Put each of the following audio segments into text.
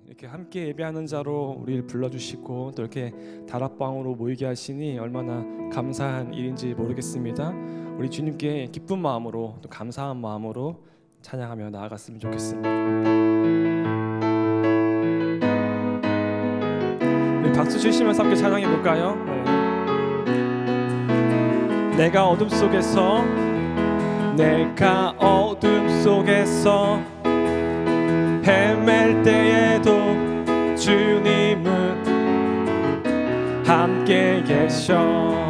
이렇게 함께 예배하는 자로 우리를 불러주시고 또 이렇게 다락방으로 모이게 하시니 얼마나 감사한 일인지 모르겠습니다. 우리 주님께 기쁜 마음으로 또 감사한 마음으로 찬양하며 나아갔으면 좋겠습니다. 우리 박수 치시면서 함께 찬양해 볼까요? 내가 어둠 속에서 헤맬 때에도 주님은 함께 계셔.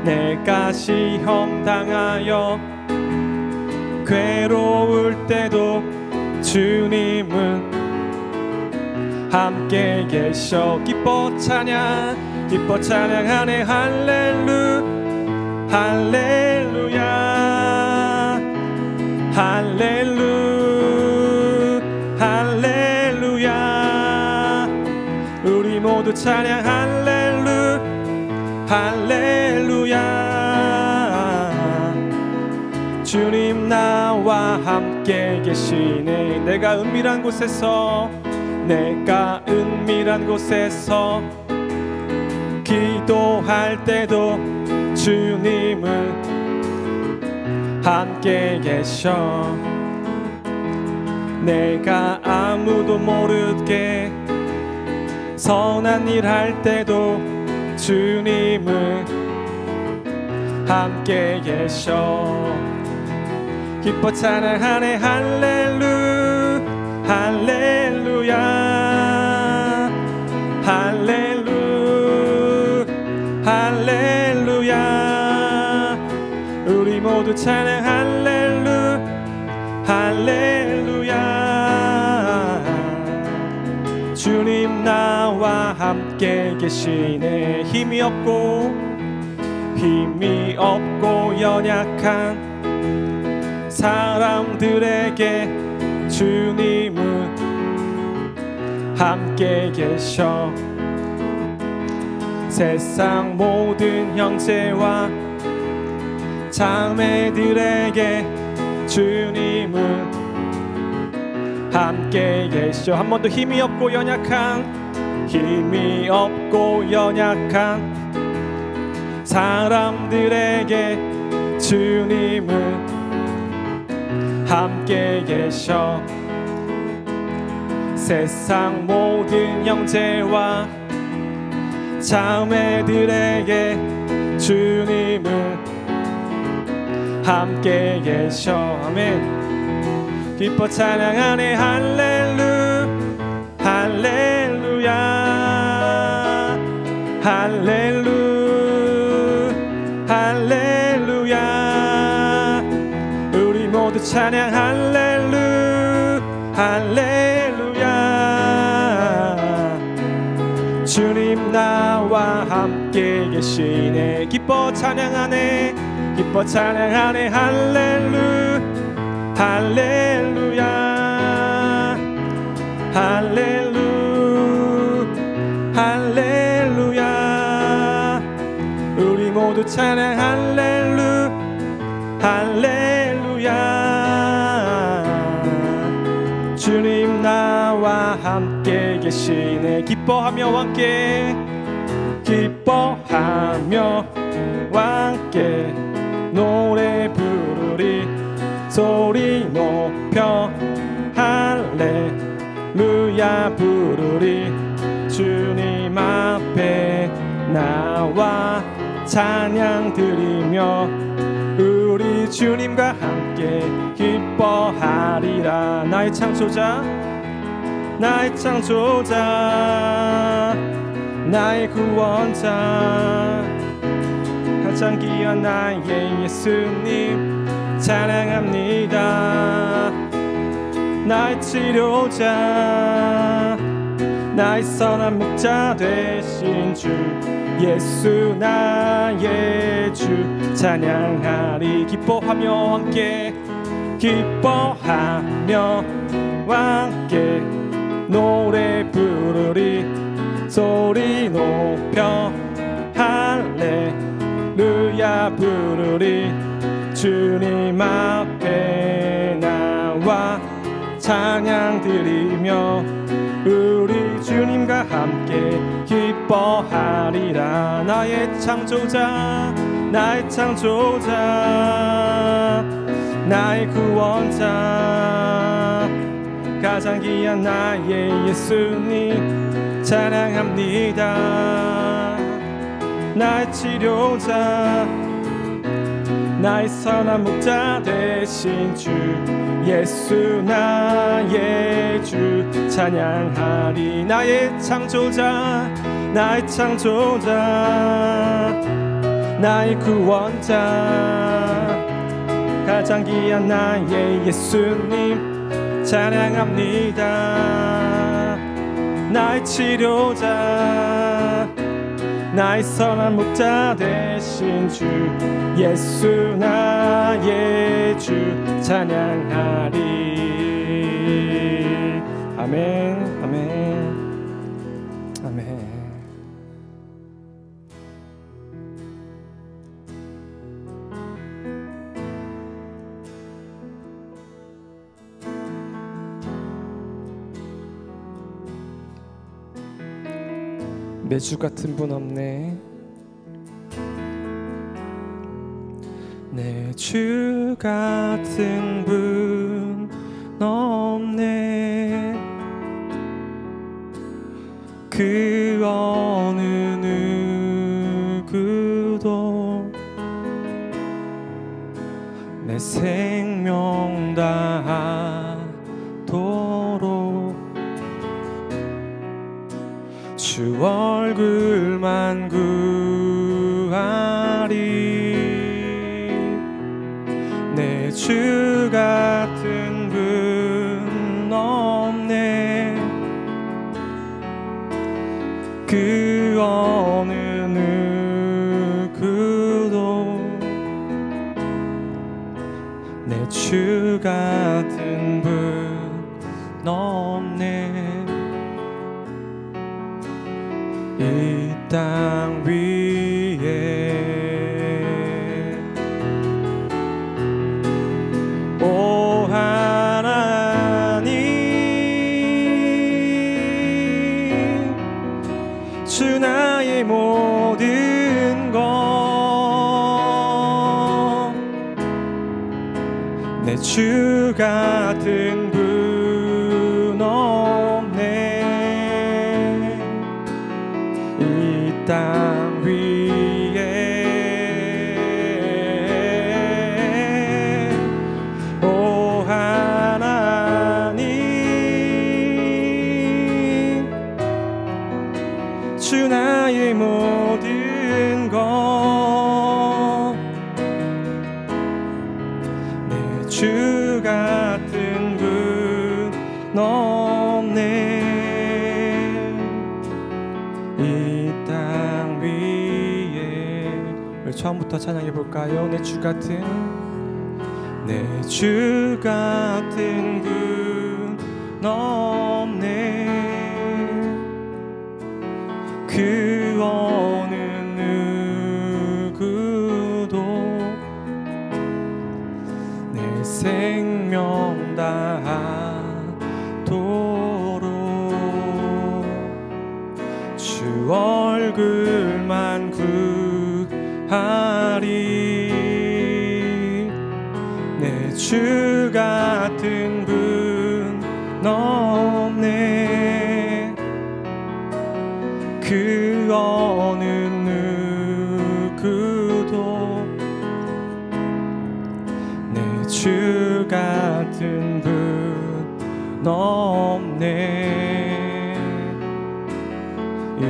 내가 시험 당하여 괴로울 때도 주님은 함께 계셔. 기뻐 찬양하네. 할렐루야 할렐루야. 우리 모두 찬양 할렐루야. 주님 나와 함께 계시네. 내가 은밀한 곳에서 기도할 때도 주님은 함께 계셔. 내가 아무도 모르게 선한 일 할 때도 주님은 함께 계셔. 기뻐 찬양하네. 할렐루야 할렐루야. 우리 모두 찬양 할렐루야. 주님 나와 함께 계시네. 힘이 없고 연약한 사람들에게 주님은 함께 계셔. 세상 모든 형제와 자매들에게 주님은 함께 계셔. 한 번 더. 힘이 없고 연약한 사람들에게 주님은 함께 계셔. 세상 모든 형제와 자매들에게 주님은 함께 계셔. 아멘. 기뻐 찬양하네. 할렐루야 할렐루야. 우리 모두 찬양 할렐루야. 주님 나와 함께 계시네. 기뻐 찬양하네. 할렐루야 할렐루야. 우리 모두 찬양 할렐루야. 주님 나와 함께 계시네. 기뻐하며 함께 노래 부르리. 소리 높여 할렐루야 부르리. 주님 앞에 나와 찬양 드리며 우리 주님과 함께 기뻐하리라. 나의 창조자 나의 구원자 가장 귀한 나의 예수님 찬양합니다. 나의 치료자 나의 선한 목자 되신 주 예수 나의 주 찬양하리. 기뻐하며 함께 노래 부르리. 소리 높여 할렐루야 부르리. 주님 앞에 나와 찬양 드리며 우리 주님과 함께 기뻐하리라. 나의 창조자 나의 창조자 나의 구원자 가장 귀한 나의 예수님 찬양합니다. 나의 치료자 나의 선한 목자 되신 주 예수 나의 주 찬양하리. 나의 창조자 나의 창조자 나의 구원자 가장 귀한 나의 예수님 찬양합니다. 나의 치료자 나의 선한 목자 되신 주 예수 나의 주 찬양하리. 아멘 아멘 아멘. 내 주 같은 분 없네. 내 주 같은 분 없네. 그 어느 누구도 내 생명 다하도록 주 얼굴만 구하리. 내 주 같은 분 없네. 그 어느 누구도 내 주 같은 분 없네. 이 땅 위에 오 하나님 주 나의 모든 것 내 주 같은 분 없네. 이 땅 위에 오 하나님 주 나의 모든 것 내 주 같은 분 없네. 이 땅 위에 우리 처음부터 찬양해 볼까요? 내 주 같은 분 없네. 그 어느 누구도 내 생명 다하도록 주 얼굴만 구하리. 내 주 같은 분 없네. 그 어느 누구도 내 주 같은 분 없네. 이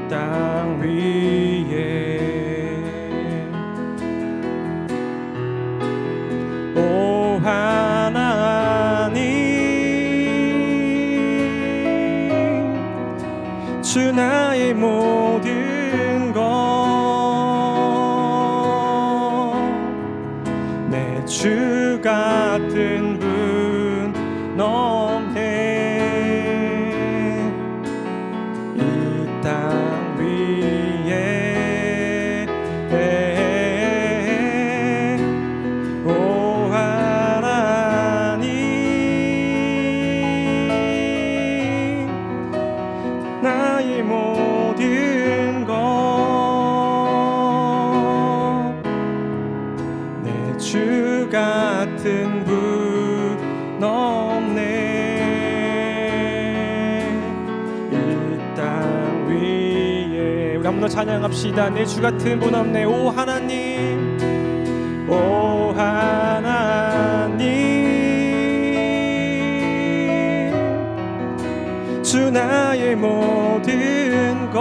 땅 위에 오 하나님 주 나의 모든 것 내 주 같은 분 없네. 이 땅 위에 오 하나님 한번 더 찬양합시다. 내 주 같은 분 없네. 오 하나님, 오 하나님, 주 나의 모든 것,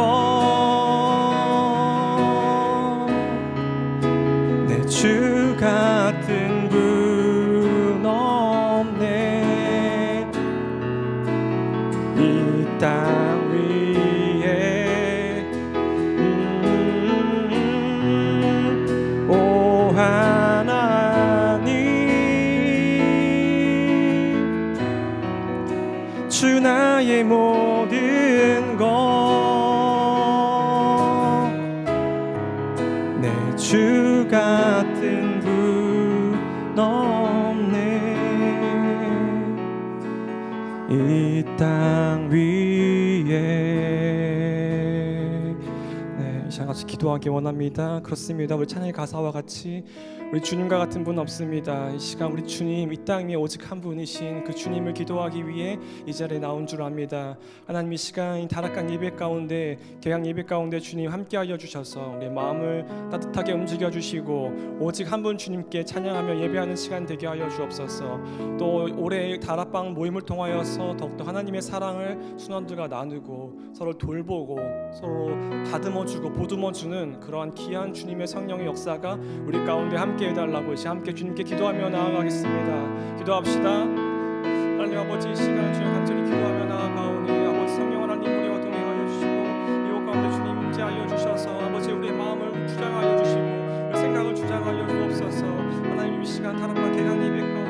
내 주 같은 분 없네. 이 땅 위에 오 하나님, 주 나의 모든 것, 내 주 같은 분 없네. 이 땅 위에. 네, 이 시간 같이 기도하기 원합니다. 그렇습니다. 우리 찬양의 가사와 같이 우리 주님과 같은 분 없습니다. 이 시간 우리 주님, 이 땅 위에 오직 한 분이신 그 주님을 기도하기 위해 이 자리에 나온 줄 압니다. 하나님, 이 시간 이 다락강 예배 가운데, 개강 예배 가운데 주님 함께하여 주셔서 우리 마음을 따뜻하게 움직여 주시고 오직 한 분 주님께 찬양하며 예배하는 시간 되게 하여 주옵소서. 또 올해 다락방 모임을 통하여서 더욱더 하나님의 사랑을 순원들과 나누고 서로 돌보고 서로 다듬어주고 보듬어주는 그러한 귀한 주님의 성령의 역사가 우리 가운데 함께 해달라고 이제 함께 주님께 기도하며 나아가겠습니다. 기도합시다. 하나님 아버지, 이 시간 주여 간절히 기도하며 나아가오니 아버지 성령 하나님 우리와 동행하여 주시고 이곳 가운데 주님 임재하여 주셔서 아버지 우리의 마음을 주장하여 주시고 우리 생각을 주장하여 주옵소서. 하나님, 이 시간 다락방 개강 예배 가운데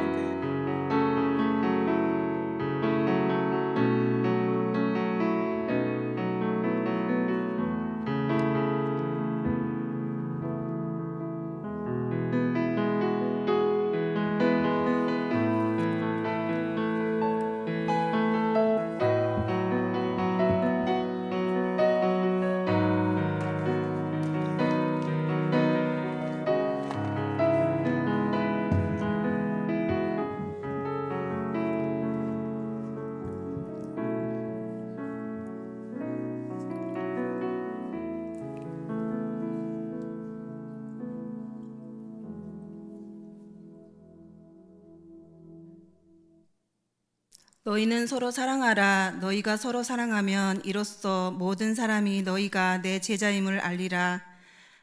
너희는 서로 사랑하라. 너희가 서로 사랑하면 이로써 모든 사람이 너희가 내 제자임을 알리라.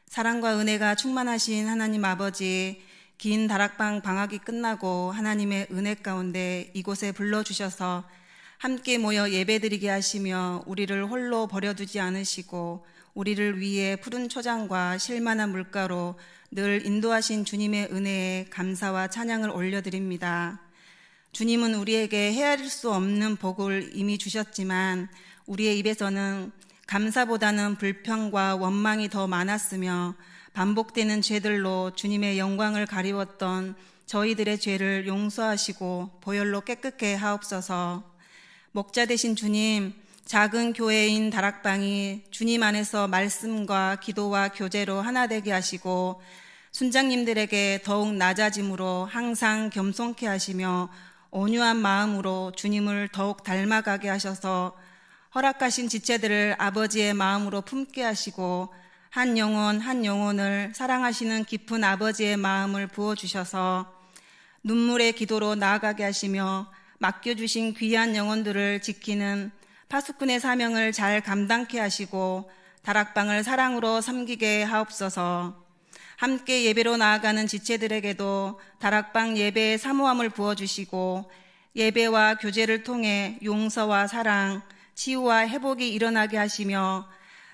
사랑과 은혜가 충만하신 하나님 아버지, 긴 다락방 방학이 끝나고 하나님의 은혜 가운데 이곳에 불러주셔서 함께 모여 예배드리게 하시며 우리를 홀로 버려두지 않으시고 우리를 위해 푸른 초장과 실만한 물가로 늘 인도하신 주님의 은혜에 감사와 찬양을 올려드립니다. 주님은 우리에게 헤아릴 수 없는 복을 이미 주셨지만 우리의 입에서는 감사보다는 불평과 원망이 더 많았으며 반복되는 죄들로 주님의 영광을 가리웠던 저희들의 죄를 용서하시고 보혈로 깨끗게 하옵소서. 목자 되신 주님, 작은 교회인 다락방이 주님 안에서 말씀과 기도와 교제로 하나 되게 하시고 순장님들에게 더욱 낮아짐으로 항상 겸손케 하시며 온유한 마음으로 주님을 더욱 닮아가게 하셔서 허락하신 지체들을 아버지의 마음으로 품게 하시고 한 영혼 한 영혼을 사랑하시는 깊은 아버지의 마음을 부어주셔서 눈물의 기도로 나아가게 하시며 맡겨주신 귀한 영혼들을 지키는 파수꾼의 사명을 잘 감당케 하시고 다락방을 사랑으로 섬기게 하옵소서. 함께 예배로 나아가는 지체들에게도 다락방 예배의 사모함을 부어주시고 예배와 교제를 통해 용서와 사랑, 치유와 회복이 일어나게 하시며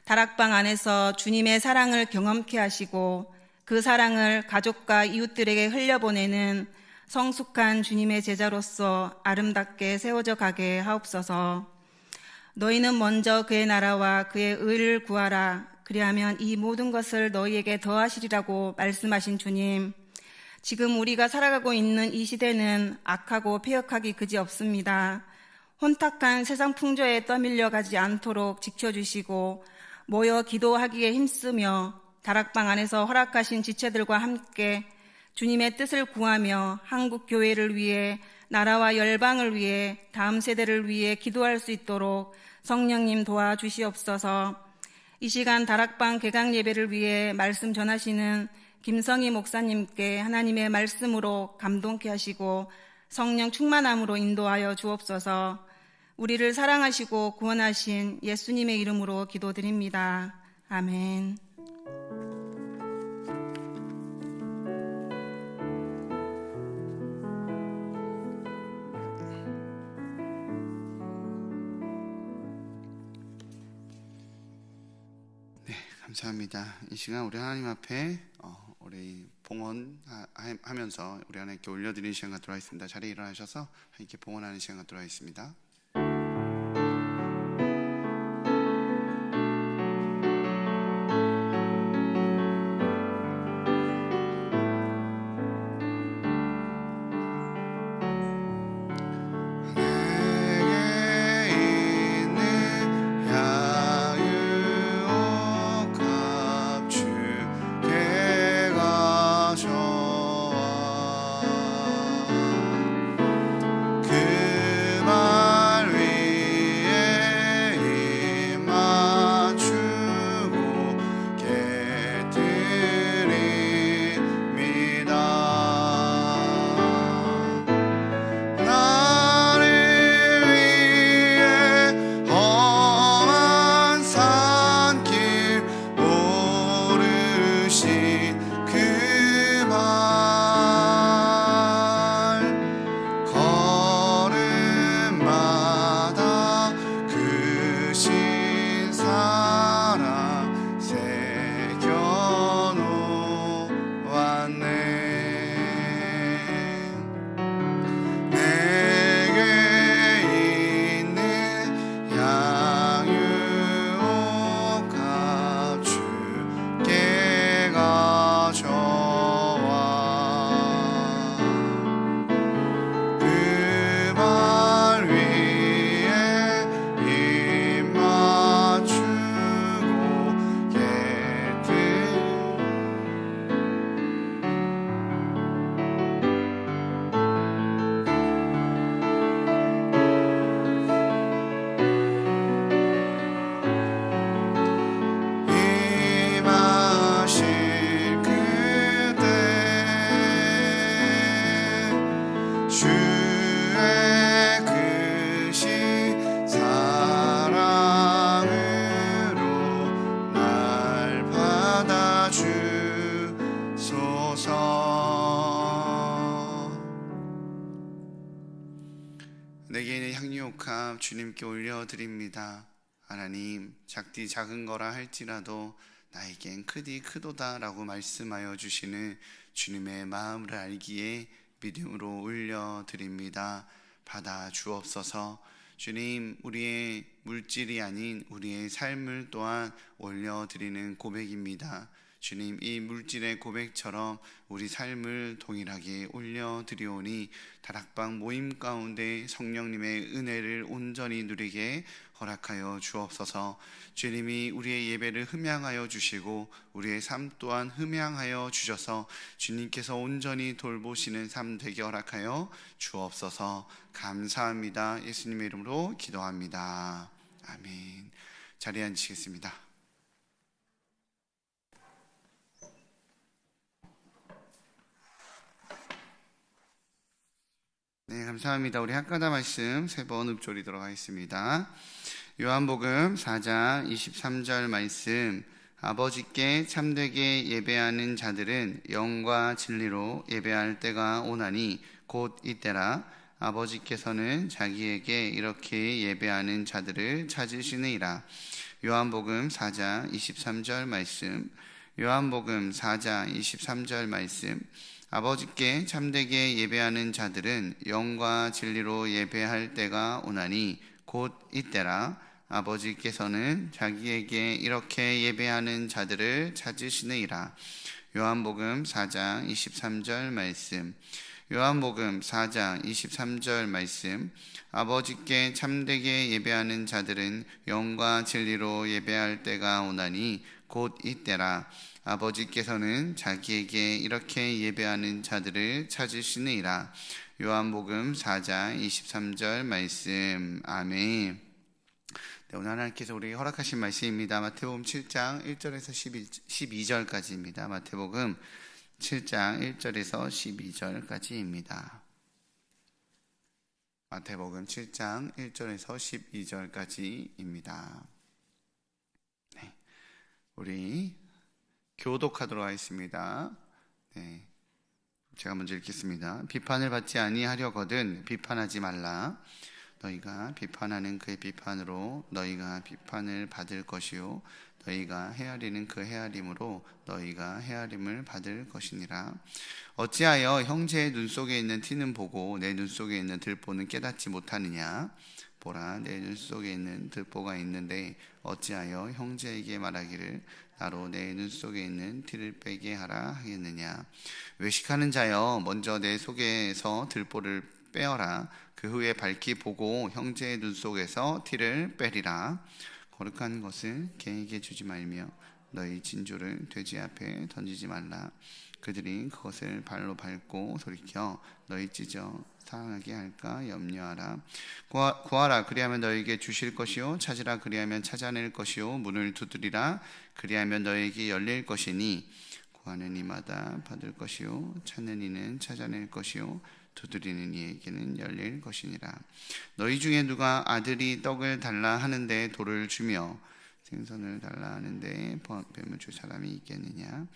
다락방 안에서 주님의 사랑을 경험케 하시고 그 사랑을 가족과 이웃들에게 흘려보내는 성숙한 주님의 제자로서 아름답게 세워져 가게 하옵소서. 너희는 먼저 그의 나라와 그의 의를 구하라. 그리하면 이 모든 것을 너희에게 더하시리라고 말씀하신 주님, 지금 우리가 살아가고 있는 이 시대는 악하고 폐역하기 그지없습니다. 혼탁한 세상 풍조에 떠밀려가지 않도록 지켜주시고 모여 기도하기에 힘쓰며 다락방 안에서 허락하신 지체들과 함께 주님의 뜻을 구하며 한국 교회를 위해, 나라와 열방을 위해, 다음 세대를 위해 기도할 수 있도록 성령님 도와주시옵소서. 이 시간 다락방 개강 예배를 위해 말씀 전하시는 김성희 목사님께 하나님의 말씀으로 감동케 하시고 성령 충만함으로 인도하여 주옵소서. 우리를 사랑하시고 구원하신 예수님의 이름으로 기도드립니다. 아멘. 감사합니다. 이 시간 우리 하나님 앞에 우리 봉헌하면서 우리 하나님께 올려드리는 시간 갖도록 하겠습니다. 자리에 일어나셔서 하나님께 봉헌하는 시간 갖도록 하겠습니다. 내게 있는 향유옥합 주님께 올려드립니다. 하나님, 작디 작은 거라 할지라도 나에겐 크디 크도다 라고 말씀하여 주시는 주님의 마음을 알기에 믿음으로 올려드립니다. 받아 주옵소서. 주님, 우리의 물질이 아닌 우리의 삶을 또한 올려드리는 고백입니다. 주님, 이 물질의 고백처럼 우리 삶을 동일하게 올려드리오니 다락방 모임 가운데 성령님의 은혜를 온전히 누리게 허락하여 주옵소서. 주님이 우리의 예배를 흠양하여 주시고 우리의 삶 또한 흠양하여 주셔서 주님께서 온전히 돌보시는 삶 되게 허락하여 주옵소서. 감사합니다. 예수님의 이름으로 기도합니다. 아멘. 자리에 앉으시겠습니다. 네, 감사합니다. 우리 학가다 말씀 세 번 읊조리도록 하겠습니다. 요한복음 4장 23절 말씀. 아버지께 참되게 예배하는 자들은 영과 진리로 예배할 때가 오나니 곧 이때라. 아버지께서는 자기에게 이렇게 예배하는 자들을 찾으시느니라. 요한복음 4장 23절 말씀. 요한복음 4장 23절 말씀. 아버지께 참되게 예배하는 자들은 영과 진리로 예배할 때가 오나니 곧 이때라. 아버지께서는 자기에게 이렇게 예배하는 자들을 찾으시느니라. 요한복음 4장 23절 말씀. 요한복음 4장 23절 말씀. 아버지께 참되게 예배하는 자들은 영과 진리로 예배할 때가 오나니 곧 이때라. 아버지께서는 자기에게 이렇게 예배하는 자들을 찾으시느니라. 요한복음 4장 23절 말씀. 아멘. 네, 오늘 하나님께서 우리에게 허락하신 말씀입니다. 마태복음 7장 1절에서 12절까지입니다. 마태복음 7장 1절에서 12절까지입니다. 마태복음 7장 1절에서 12절까지입니다. 네, 우리 교독하도록 하겠습니다. 네, 제가 먼저 읽겠습니다. 비판을 받지 아니하려거든 비판하지 말라. 너희가 비판하는 그의 비판으로 너희가 비판을 받을 것이요 너희가 헤아리는 그 헤아림으로 너희가 헤아림을 받을 것이니라. 어찌하여 형제의 눈 속에 있는 티는 보고 내 눈 속에 있는 들보는 깨닫지 못하느냐. 보라, 내 눈 속에 있는 들보가 있는데 어찌하여 형제에게 말하기를 나로 내 눈 속에 있는 티를 빼게 하라 하겠느냐. 외식하는 자여, 먼저 내 속에서 들보를 빼어라. 그 후에 밝히 보고 형제의 눈 속에서 티를 빼리라. 거룩한 것을 개에게 주지 말며 너희 진조를 돼지 앞에 던지지 말라. 그들이 그것을 발로 밟고 돌이켜 너희 찢어 상하게 할까 염려하라. 구하라, 그리하면 너희에게 주실 것이요 찾으라, 그리하면 찾아낼 것이요 문을 두드리라, 그리하면 너희에게 열릴 것이니 구하는 이마다 받을 것이요 찾는 이는 찾아낼 것이요 두드리는 이에게는 열릴 것이니라. 너희 중에 누가 아들이 떡을 달라 하는데 돌을 주며 생선을 달라 하는데 뱀을 줄 사람이 있겠느냐.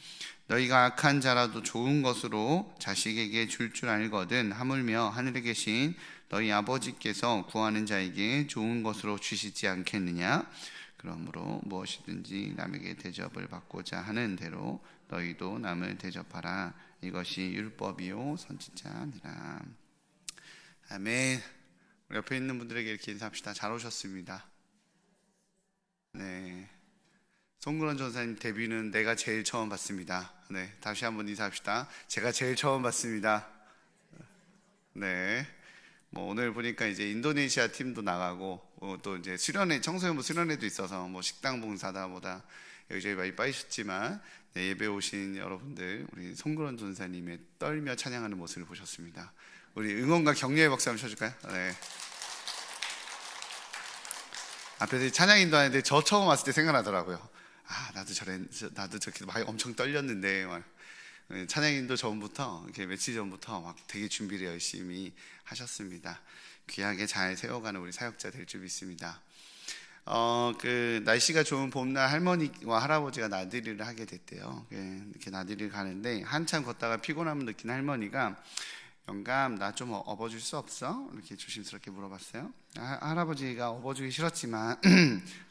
너희가 악한 자라도 좋은 것으로 자식에게 줄 알거든 하물며 하늘에 계신 너희 아버지께서 구하는 자에게 좋은 것으로 주시지 않겠느냐. 그러므로 무엇이든지 남에게 대접을 받고자 하는 대로 너희도 남을 대접하라. 이것이 율법이요 선지자니라. 아멘. 우리 옆에 있는 분들에게 이렇게 인사합시다. 잘 오셨습니다. 네, 송근원 전사님 데뷔는 내가 제일 처음 봤습니다. 네, 다시 한번 인사합시다. 제가 제일 처음 봤습니다. 네, 뭐 오늘 보니까 이제 인도네시아 팀도 나가고 또 이제 수련회, 청소년부 수련회도 있어서 뭐 식당 봉사다 뭐다 여기저기 많이 빠지셨지만 네, 예배 오신 여러분들, 우리 송근원 전사님의 떨며 찬양하는 모습을 보셨습니다. 우리 응원과 격려의 박수 한번 쳐줄까요? 네. 앞에서 찬양 인도하는데 저 처음 왔을 때 생각나더라고요. 아, 나도 저렇게 막 엄청 떨렸는데 막 찬양 인도 전부터 이렇게 며칠 전부터 막 되게 준비를 열심히 하셨습니다. 귀하게 잘 세워가는 우리 사역자 될 줄 믿습니다. 그 날씨가 좋은 봄날 할머니와 할아버지가 나들이를 하게 됐대요. 이렇게 나들이를 가는데 한참 걷다가 피곤함을 느낀 할머니가 영감, 나 좀 업어줄 수 없어? 이렇게 조심스럽게 물어봤어요. 할아버지가 업어주기 싫었지만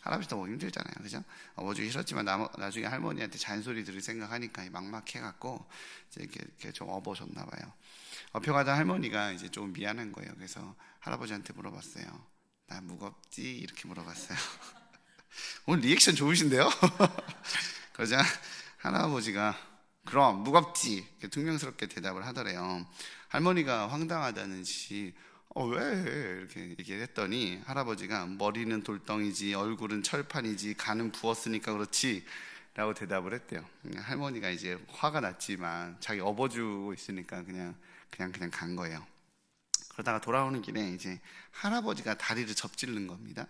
할아버지도 뭐 힘들잖아요, 그죠? 업어주기 싫었지만 나중에 할머니한테 잔소리 들을 생각하니까 막막해갖고 이렇게 좀 업어줬나 봐요. 업혀가다 할머니가 이제 좀 미안한 거예요. 그래서 할아버지한테 물어봤어요. 나 무겁지? 이렇게 물어봤어요. 오늘 리액션 좋으신데요? 그러자 할아버지가 그럼 무겁지? 이렇게 퉁명스럽게 대답을 하더래요. 할머니가 황당하다는 듯이 왜? 이렇게 얘기를 했더니 할아버지가 머리는 돌덩이지 얼굴은 철판이지 간은 부었으니까 그렇지 라고 대답을 했대요. 할머니가 이제 화가 났지만 자기 업어주고 있으니까 그냥 간 거예요. 그러다가 돌아오는 길에 이제 할아버지가 다리를 접질른 겁니다.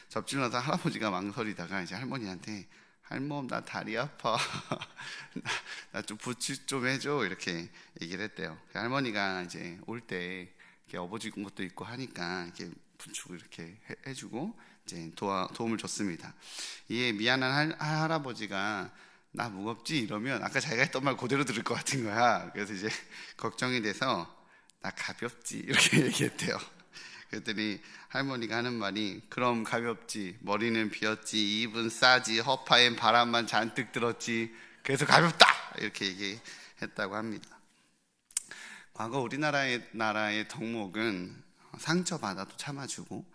접질러서 할아버지가 망설이다가 이제 할머니한테 할멈, 나 다리 아파. 나 좀 부치 좀 해줘. 이렇게 얘기를 했대요. 할머니가 이제 올 때 이렇게 업어주는 것도 있고 하니까 이렇게 부축을 이렇게 해주고 이제 도움을 줬습니다. 이에 미안한 할아버지가 나 무겁지? 이러면 아까 자기가 했던 말 그대로 들을 것 같은 거야. 그래서 이제 걱정이 돼서 나 가볍지? 이렇게 얘기했대요. 그랬더니 할머니가 하는 말이 그럼 가볍지, 머리는 비었지, 입은 싸지, 허파엔 바람만 잔뜩 들었지, 그래서 가볍다! 이렇게 얘기했다고 합니다. 과거 우리나라의 덕목은 상처받아도 참아주고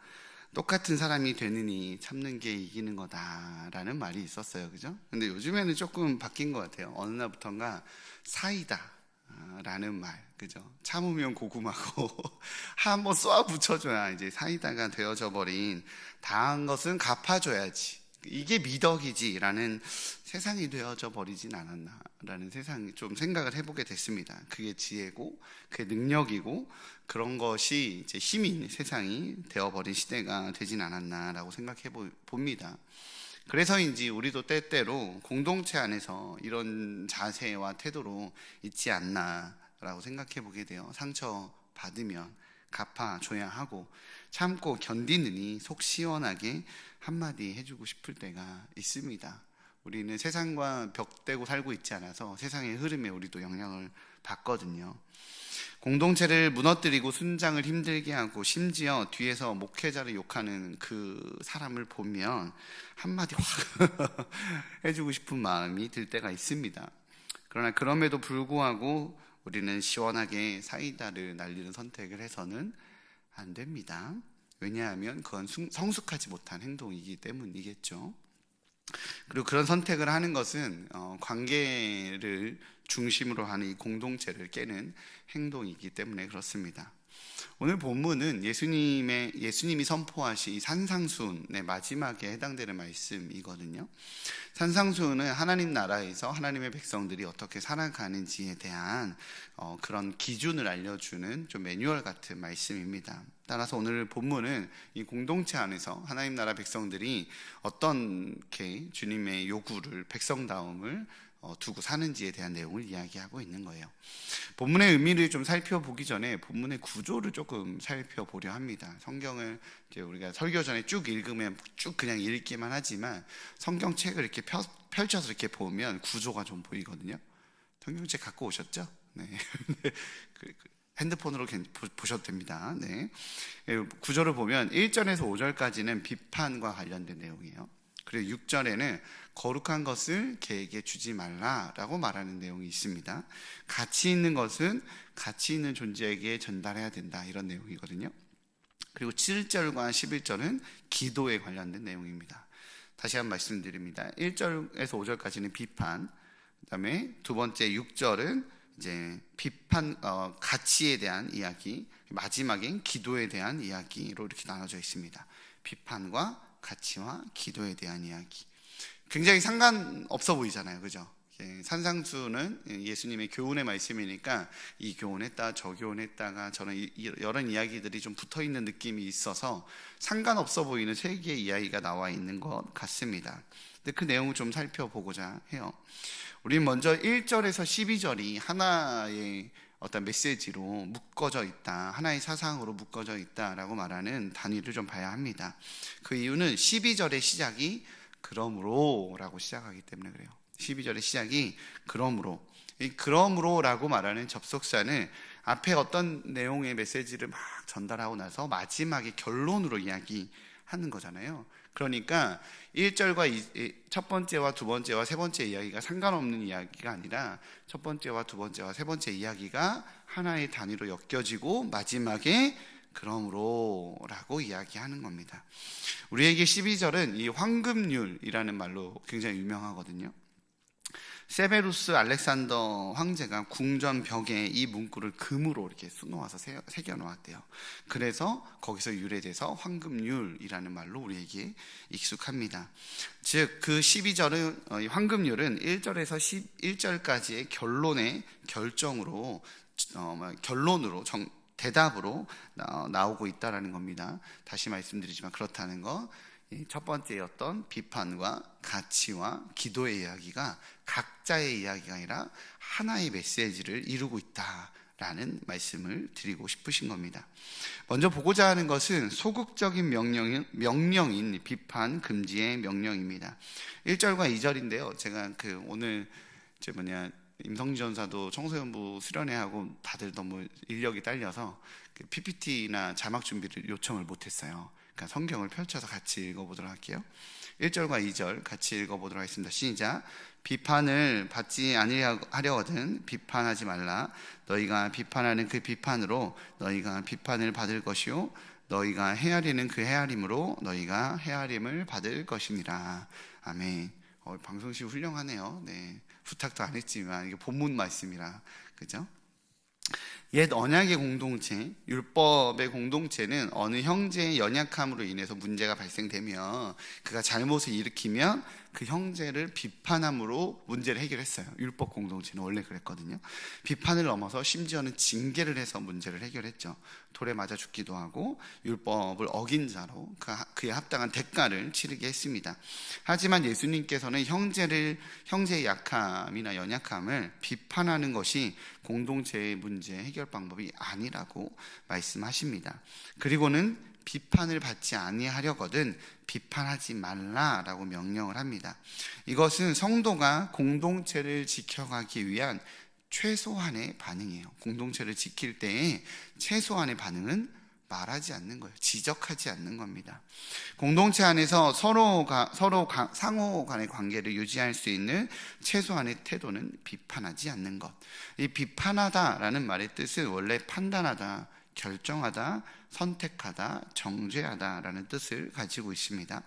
똑같은 사람이 되느니 참는 게 이기는 거다라는 말이 있었어요. 그죠? 근데 요즘에는 조금 바뀐 것 같아요. 어느 날부턴가 사이다 라는 말, 그죠? 참으면 고구마고 한번 쏘아 붙여줘야 이제 사이다가 되어져 버린 당한 것은 갚아줘야지 이게 미덕이지라는 세상이 되어져 버리진 않았나라는 세상 좀 생각을 해보게 됐습니다. 그게 지혜고 그게 능력이고 그런 것이 이제 힘인 세상이 되어버린 시대가 되진 않았나라고 생각해 봅니다. 그래서인지 우리도 때때로 공동체 안에서 이런 자세와 태도로 있지 않나라고 생각해 보게 돼요. 상처 받으면 갚아줘야 하고 참고 견디느니 속 시원하게 한마디 해주고 싶을 때가 있습니다. 우리는 세상과 벽대고 살고 있지 않아서 세상의 흐름에 우리도 영향을 받거든요. 공동체를 무너뜨리고 순장을 힘들게 하고 심지어 뒤에서 목회자를 욕하는 그 사람을 보면 한마디 확 해주고 싶은 마음이 들 때가 있습니다. 그러나 그럼에도 불구하고 우리는 시원하게 사이다를 날리는 선택을 해서는 안 됩니다. 왜냐하면 그건 성숙하지 못한 행동이기 때문이겠죠. 그리고 그런 선택을 하는 것은 관계를 중심으로 하는 이 공동체를 깨는 행동이기 때문에 그렇습니다. 오늘 본문은 예수님이 선포하신 이 산상수훈의 마지막에 해당되는 말씀이거든요. 산상수훈은 하나님 나라에서 하나님의 백성들이 어떻게 살아가는지에 대한 그런 기준을 알려주는 좀 매뉴얼 같은 말씀입니다. 따라서 오늘 본문은 이 공동체 안에서 하나님 나라 백성들이 어떻게 주님의 요구를, 백성다움을 두고 사는지에 대한 내용을 이야기하고 있는 거예요. 본문의 의미를 좀 살펴보기 전에 본문의 구조를 조금 살펴보려 합니다. 성경을 이제 우리가 설교 전에 쭉 읽으면 쭉 그냥 읽기만 하지만 성경책을 이렇게 펼쳐서 이렇게 보면 구조가 좀 보이거든요. 성경책 갖고 오셨죠? 네. 핸드폰으로 보셔도 됩니다. 네. 구조를 보면 1절에서 5절까지는 비판과 관련된 내용이에요. 그리고 6절에는 거룩한 것을 개에게 주지 말라라고 말하는 내용이 있습니다. 가치 있는 것은 가치 있는 존재에게 전달해야 된다, 이런 내용이거든요. 그리고 7절과 11절은 기도에 관련된 내용입니다. 다시 한번 말씀드립니다. 1절에서 5절까지는 비판, 그 다음에 두 번째 6절은 이제 비판, 가치에 대한 이야기, 마지막엔 기도에 대한 이야기로 이렇게 나눠져 있습니다. 비판과 가치와 기도에 대한 이야기. 굉장히 상관없어 보이잖아요, 그죠? 산상수는 예수님의 교훈의 말씀이니까 이 교훈했다 저 교훈했다가 저는 이런 이야기들이 좀 붙어있는 느낌이 있어서 상관없어 보이는 세 개의 이야기가 나와 있는 것 같습니다. 근데 그 내용을 좀 살펴보고자 해요. 우리는 먼저 1절에서 12절이 하나의 어떤 메시지로 묶어져 있다, 하나의 사상으로 묶어져 있다라고 말하는 단위를 좀 봐야 합니다. 그 이유는 12절의 시작이 그러므로 라고 시작하기 때문에 그래요. 12절의 시작이 그러므로, 이 그러므로라고 말하는 접속사는 앞에 어떤 내용의 메시지를 막 전달하고 나서 마지막에 결론으로 이야기하는 거잖아요. 그러니까 1절과 첫 번째와 두 번째와 세 번째 이야기가 상관없는 이야기가 아니라 첫 번째와 두 번째와 세 번째 이야기가 하나의 단위로 엮여지고 마지막에 그러므로라고 이야기하는 겁니다. 우리에게 12절은 이 황금률이라는 말로 굉장히 유명하거든요. 세베루스 알렉산더 황제가 궁전 벽에 이 문구를 금으로 이렇게 수놓아서 새겨 놓았대요. 그래서 거기서 유래돼서 황금률이라는 말로 우리에게 익숙합니다. 즉 그 12절은 황금률은 1절에서 11절까지의 결론의 결정으로 대답으로 나오고 있다라는 겁니다. 다시 말씀드리지만 그렇다는 거, 첫 번째였던 비판과 가치와 기도의 이야기가 각자의 이야기가 아니라 하나의 메시지를 이루고 있다라는 말씀을 드리고 싶으신 겁니다. 먼저 보고자 하는 것은 소극적인 명령인 비판 금지의 명령입니다. 1절과 2절인데요. 제가 오늘 임성진 전사도 청소년부 수련회하고 다들 너무 인력이 딸려서 PPT나 자막 준비를 요청을 못했어요. 그러니까 성경을 펼쳐서 같이 읽어보도록 할게요. 1절과 2절 같이 읽어보도록 하겠습니다. 시작. 비판을 받지 아니하려거든 비판하지 말라. 너희가 비판하는 그 비판으로 너희가 비판을 받을 것이요 너희가 헤아리는 그 헤아림으로 너희가 헤아림을 받을 것이니라. 아멘. 방송실 훌륭하네요. 네, 부탁도 안 했지만 이게 본문 말씀이라, 그죠? 옛 언약의 공동체, 율법의 공동체는 어느 형제의 연약함으로 인해서 문제가 발생되면, 그가 잘못을 일으키면 그 형제를 비판함으로 문제를 해결했어요. 율법 공동체는 원래 그랬거든요. 비판을 넘어서 심지어는 징계를 해서 문제를 해결했죠. 돌에 맞아 죽기도 하고 율법을 어긴 자로 그에 합당한 대가를 치르게 했습니다. 하지만 예수님께서는 형제의 약함이나 연약함을 비판하는 것이 공동체의 문제 해결 방법이 아니라고 말씀하십니다. 그리고는 비판을 받지 아니하려거든 비판하지 말라라고 명령을 합니다. 이것은 성도가 공동체를 지켜가기 위한 최소한의 반응이에요. 공동체를 지킬 때의 최소한의 반응은 말하지 않는 거예요. 지적하지 않는 겁니다. 공동체 안에서 서로 상호 간의 관계를 유지할 수 있는 최소한의 태도는 비판하지 않는 것. 이 비판하다라는 말의 뜻은 원래 판단하다, 결정하다, 선택하다, 정죄하다라는 뜻을 가지고 있습니다.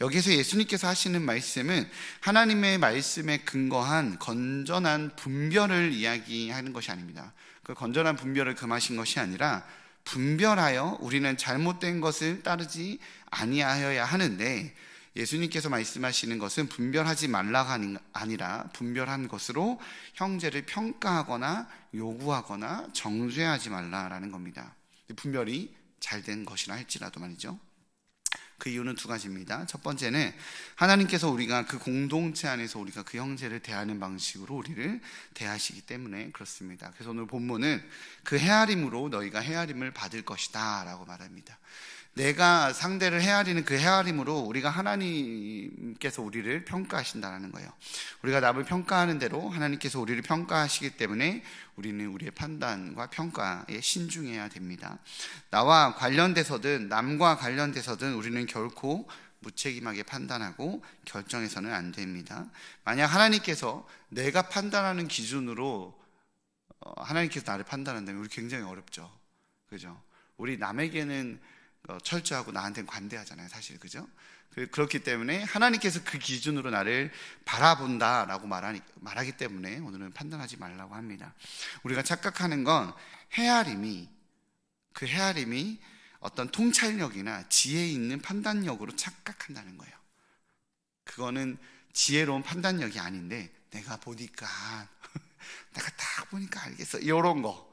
여기서 예수님께서 하시는 말씀은 하나님의 말씀에 근거한 건전한 분별을 이야기하는 것이 아닙니다. 그 건전한 분별을 금하신 것이 아니라 분별하여 우리는 잘못된 것을 따르지 아니하여야 하는데, 예수님께서 말씀하시는 것은 분별하지 말라가 아니라 분별한 것으로 형제를 평가하거나 요구하거나 정죄하지 말라라는 겁니다. 분별이 잘된 것이라 할지라도 말이죠. 그 이유는 두 가지입니다. 첫 번째는 하나님께서 우리가 그 공동체 안에서 우리가 그 형제를 대하는 방식으로 우리를 대하시기 때문에 그렇습니다. 그래서 오늘 본문은 그 헤아림으로 너희가 헤아림을 받을 것이다 라고 말합니다. 내가 상대를 헤아리는 그 헤아림으로 우리가 하나님께서 우리를 평가하신다는 거예요. 우리가 남을 평가하는 대로 하나님께서 우리를 평가하시기 때문에 우리는 우리의 판단과 평가에 신중해야 됩니다. 나와 관련돼서든 남과 관련돼서든 우리는 결코 무책임하게 판단하고 결정해서는 안 됩니다. 만약 하나님께서 내가 판단하는 기준으로 하나님께서 나를 판단한다면 우리 굉장히 어렵죠. 그죠? 우리 남에게는 철저하고 나한테는 관대하잖아요, 사실. 그죠? 그렇기 때문에 하나님께서 그 기준으로 나를 바라본다라고 말하기 때문에 오늘은 판단하지 말라고 합니다. 우리가 착각하는 건 그 헤아림이 어떤 통찰력이나 지혜 있는 판단력으로 착각한다는 거예요. 그거는 지혜로운 판단력이 아닌데, 내가 보니까 내가 딱 보니까 알겠어, 이런 거,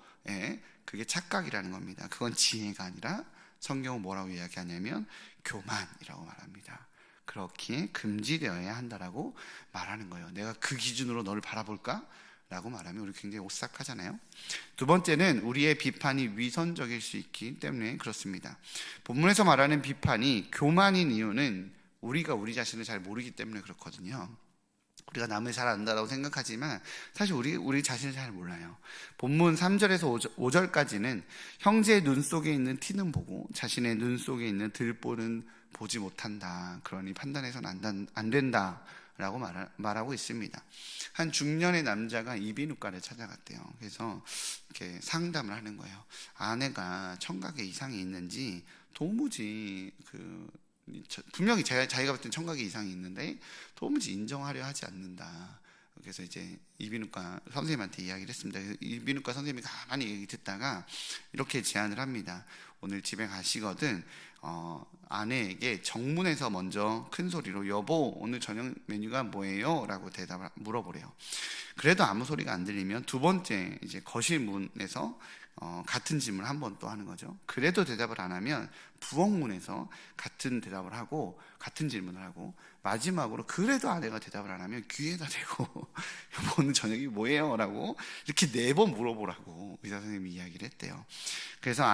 그게 착각이라는 겁니다. 그건 지혜가 아니라 성경은 뭐라고 이야기하냐면 교만이라고 말합니다. 그렇게 금지되어야 한다라고 말하는 거예요. 내가 그 기준으로 너를 바라볼까? 라고 말하면 우리 굉장히 오싹하잖아요. 두 번째는 우리의 비판이 위선적일 수 있기 때문에 그렇습니다. 본문에서 말하는 비판이 교만인 이유는 우리가 우리 자신을 잘 모르기 때문에 그렇거든요. 우리가 남을 잘 안다라고 생각하지만 사실 우리 자신을 잘 몰라요. 본문 3절에서 5절까지는 형제의 눈 속에 있는 티는 보고 자신의 눈 속에 있는 들보는 보지 못한다. 그러니 판단해서는 안 된다라고 말하고 있습니다. 한 중년의 남자가 이비인후과를 찾아갔대요. 그래서 이렇게 상담을 하는 거예요. 아내가 청각에 이상이 있는지 도무지 분명히 자기가 볼 땐 청각에 이상이 있는데 도무지 인정하려 하지 않는다. 그래서 이제 이비인후과 선생님한테 이야기를 했습니다. 이비인후과 선생님이 가만히 얘기 듣다가 이렇게 제안을 합니다. 오늘 집에 가시거든 아내에게 정문에서 먼저 큰 소리로 여보 오늘 저녁 메뉴가 뭐예요? 라고 물어보래요. 그래도 아무 소리가 안 들리면 두 번째 이제 거실 문에서 같은 질문을 한 번 또 하는 거죠. 그래도 대답을 안 하면 부엌문에서 같은 대답을 하고 같은 질문을 하고 마지막으로 그래도 아내가 대답을 안 하면 귀에다 대고 여보 오늘 저녁이 뭐예요? 라고 이렇게 4번 물어보라고 의사 선생님이 이야기를 했대요. 그래서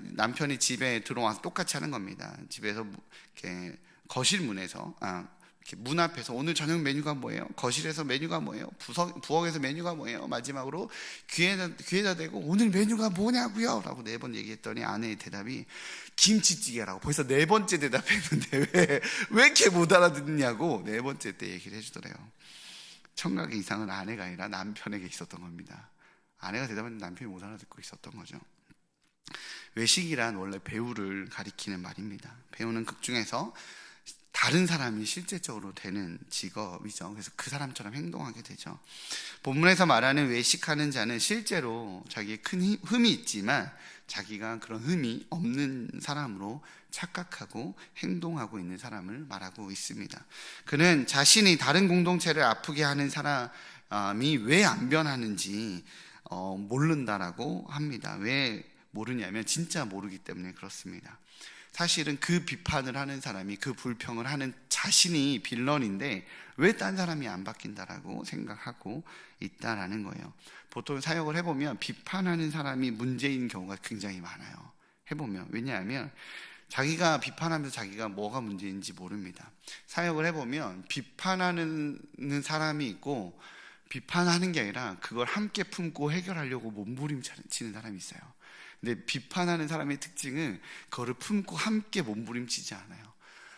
남편이 집에 들어와서 똑같이 하는 겁니다. 집에서 이렇게 거실 문에서 이렇게 문 앞에서 오늘 저녁 메뉴가 뭐예요? 거실에서 메뉴가 뭐예요? 부엌에서 메뉴가 뭐예요? 마지막으로 귀에다 대고 오늘 메뉴가 뭐냐고요? 라고 4번 얘기했더니 아내의 대답이 김치찌개라고 벌써 4번째 대답했는데 왜 이렇게 못 알아듣냐고 4번째 때 얘기를 해주더래요. 청각의 이상은 아내가 아니라 남편에게 있었던 겁니다. 아내가 대답했는데 남편이 못 알아듣고 있었던 거죠. 외식이란 원래 배우를 가리키는 말입니다. 배우는 극 중에서 다른 사람이 실제적으로 되는 직업이죠. 그래서 그 사람처럼 행동하게 되죠. 본문에서 말하는 외식하는 자는 실제로 자기의 큰 흠이 있지만 자기가 그런 흠이 없는 사람으로 착각하고 행동하고 있는 사람을 말하고 있습니다. 그는 자신이 다른 공동체를 아프게 하는 사람이 왜 안 변하는지 모른다라고 합니다. 왜 모르냐면 진짜 모르기 때문에 그렇습니다. 사실은 그 비판을 하는 사람이, 그 불평을 하는 자신이 빌런인데 왜 딴 사람이 안 바뀐다라고 생각하고 있다라는 거예요. 보통 사역을 해보면 비판하는 사람이 문제인 경우가 굉장히 많아요. 해보면. 왜냐하면 자기가 비판하면서 자기가 뭐가 문제인지 모릅니다. 사역을 해보면 비판하는 사람이 있고 비판하는 게 아니라 그걸 함께 품고 해결하려고 몸부림치는 사람이 있어요. 근데 비판하는 사람의 특징은 그거를 품고 함께 몸부림치지 않아요.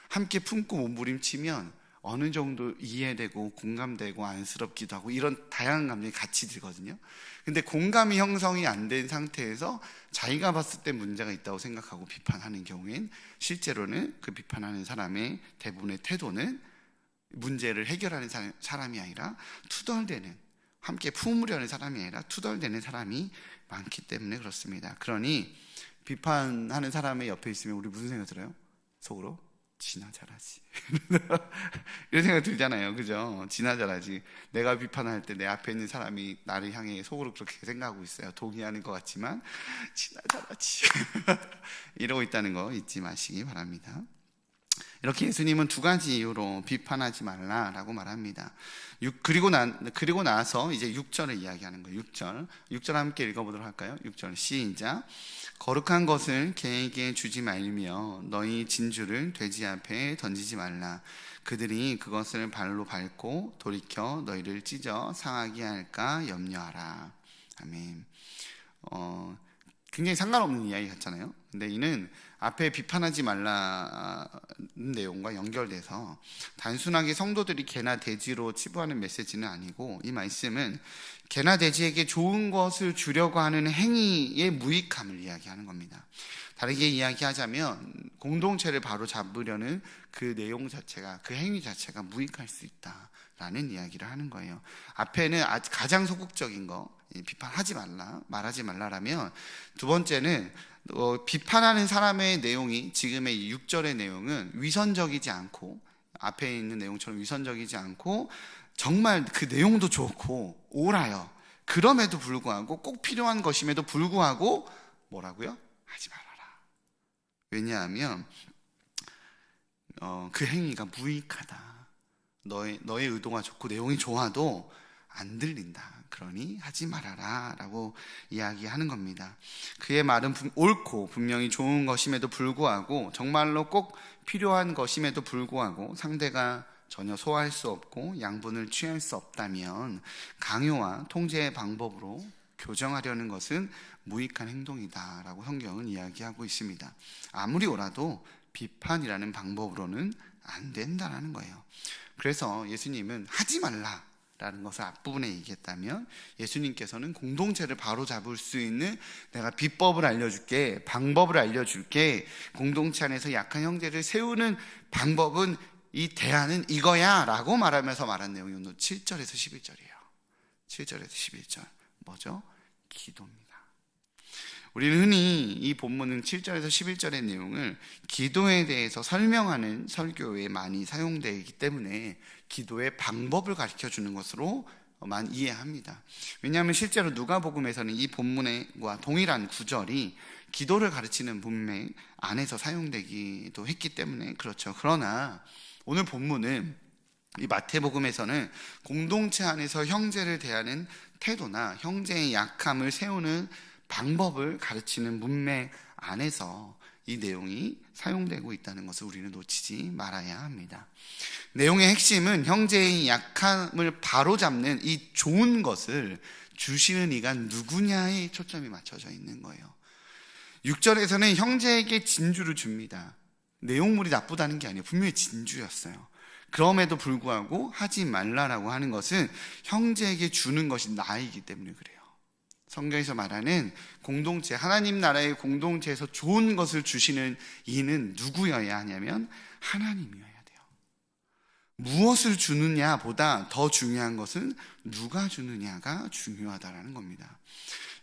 함께 품고 몸부림치면 어느 정도 이해되고 공감되고 안쓰럽기도 하고 이런 다양한 감정이 같이 들거든요. 근데 공감이 형성이 안 된 상태에서 자기가 봤을 때 문제가 있다고 생각하고 비판하는 경우엔 실제로는 그 비판하는 사람의 대부분의 태도는 문제를 해결하는 사람이 아니라 투덜대는, 함께 품으려는 사람이 아니라 투덜대는 사람이 많기 때문에 그렇습니다. 그러니 비판하는 사람의 옆에 있으면 우리 무슨 생각 들어요? 속으로 지나 잘하지 이런 생각 들잖아요. 그죠? 지나 잘하지. 내가 비판할 때 내 앞에 있는 사람이 나를 향해 속으로 그렇게 생각하고 있어요. 동의하는 것 같지만 지나 잘하지 이러고 있다는 거 잊지 마시기 바랍니다. 이렇게 예수님은 두 가지 이유로 비판하지 말라라고 말합니다. 그리고 나서 이제 6절을 이야기하는 거예요. 6절 함께 읽어보도록 할까요? 6절 시작. 거룩한 것을 개에게 주지 말며 너희 진주를 돼지 앞에 던지지 말라. 그들이 그것을 발로 밟고 돌이켜 너희를 찢어 상하게 할까 염려하라. 아멘. 굉장히 상관없는 이야기 같잖아요. 근데 이는 앞에 비판하지 말라는 내용과 연결돼서 단순하게 성도들이 개나 돼지로 치부하는 메시지는 아니고, 이 말씀은 개나 돼지에게 좋은 것을 주려고 하는 행위의 무익함을 이야기하는 겁니다. 다르게 이야기하자면 공동체를 바로 잡으려는 그 내용 자체가, 그 행위 자체가 무익할 수 있다라는 이야기를 하는 거예요. 앞에는 가장 소극적인 거, 비판하지 말라, 말하지 말라라면, 두 번째는 비판하는 사람의 내용이, 지금의 6절의 내용은 위선적이지 않고, 앞에 있는 내용처럼 위선적이지 않고 정말 그 내용도 좋고 옳아요. 그럼에도 불구하고, 꼭 필요한 것임에도 불구하고 뭐라고요? 하지 말아라. 왜냐하면 그 행위가 무익하다. 너의 의도가 좋고 내용이 좋아도 안 들린다. 그러니 하지 말아라 라고 이야기하는 겁니다. 그의 말은 옳고 분명히 좋은 것임에도 불구하고, 정말로 꼭 필요한 것임에도 불구하고 상대가 전혀 소화할 수 없고 양분을 취할 수 없다면 강요와 통제의 방법으로 교정하려는 것은 무익한 행동이다 라고 성경은 이야기하고 있습니다. 아무리 옳아도 비판이라는 방법으로는 안 된다라는 거예요. 그래서 예수님은 하지 말라 라는 것을 앞부분에 얘기했다면, 예수님께서는 공동체를 바로잡을 수 있는 내가 비법을 알려줄게, 방법을 알려줄게, 공동체 안에서 약한 형제를 세우는 방법은, 이 대안은 이거야 라고 말하면서 말한 내용이 오늘 7절에서 11절이에요 7절에서 11절 뭐죠? 기도입니다. 우리는 흔히 이 본문은 7절에서 11절의 내용을 기도에 대해서 설명하는 설교에 많이 사용되기 때문에 기도의 방법을 가르쳐주는 것으로 많이 이해합니다. 왜냐하면 실제로 누가복음에서는 이 본문과 동일한 구절이 기도를 가르치는 문맥 안에서 사용되기도 했기 때문에 그렇죠. 그러나 오늘 본문은, 이 마태복음에서는 공동체 안에서 형제를 대하는 태도나 형제의 약함을 세우는 방법을 가르치는 문맥 안에서 이 내용이 사용되고 있다는 것을 우리는 놓치지 말아야 합니다. 내용의 핵심은 형제의 약함을 바로잡는 이 좋은 것을 주시는 이가 누구냐에 초점이 맞춰져 있는 거예요. 6절에서는 형제에게 진주를 줍니다. 내용물이 나쁘다는 게 아니에요. 분명히 진주였어요. 그럼에도 불구하고 하지 말라라고 하는 것은 형제에게 주는 것이 나이기 때문에 그래요. 성경에서 말하는 공동체, 하나님 나라의 공동체에서 좋은 것을 주시는 이는 누구여야 하냐면 하나님이어야 돼요. 무엇을 주느냐보다 더 중요한 것은 누가 주느냐가 중요하다라는 겁니다.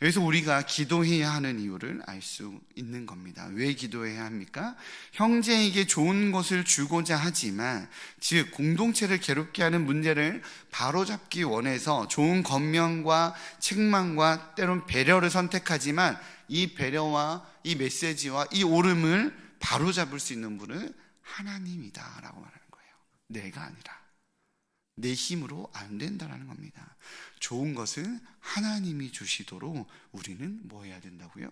여기서 우리가 기도해야 하는 이유를 알 수 있는 겁니다. 왜 기도해야 합니까? 형제에게 좋은 것을 주고자 하지만, 즉 공동체를 괴롭게 하는 문제를 바로잡기 원해서 좋은 겉면과 책망과 때론 배려를 선택하지만, 이 배려와 이 메시지와 이 옳음을 바로잡을 수 있는 분은 하나님이다라고 말하는 거예요. 내가 아니라. 내 힘으로 안 된다라는 겁니다. 좋은 것은 하나님이 주시도록 우리는 뭐 해야 된다고요?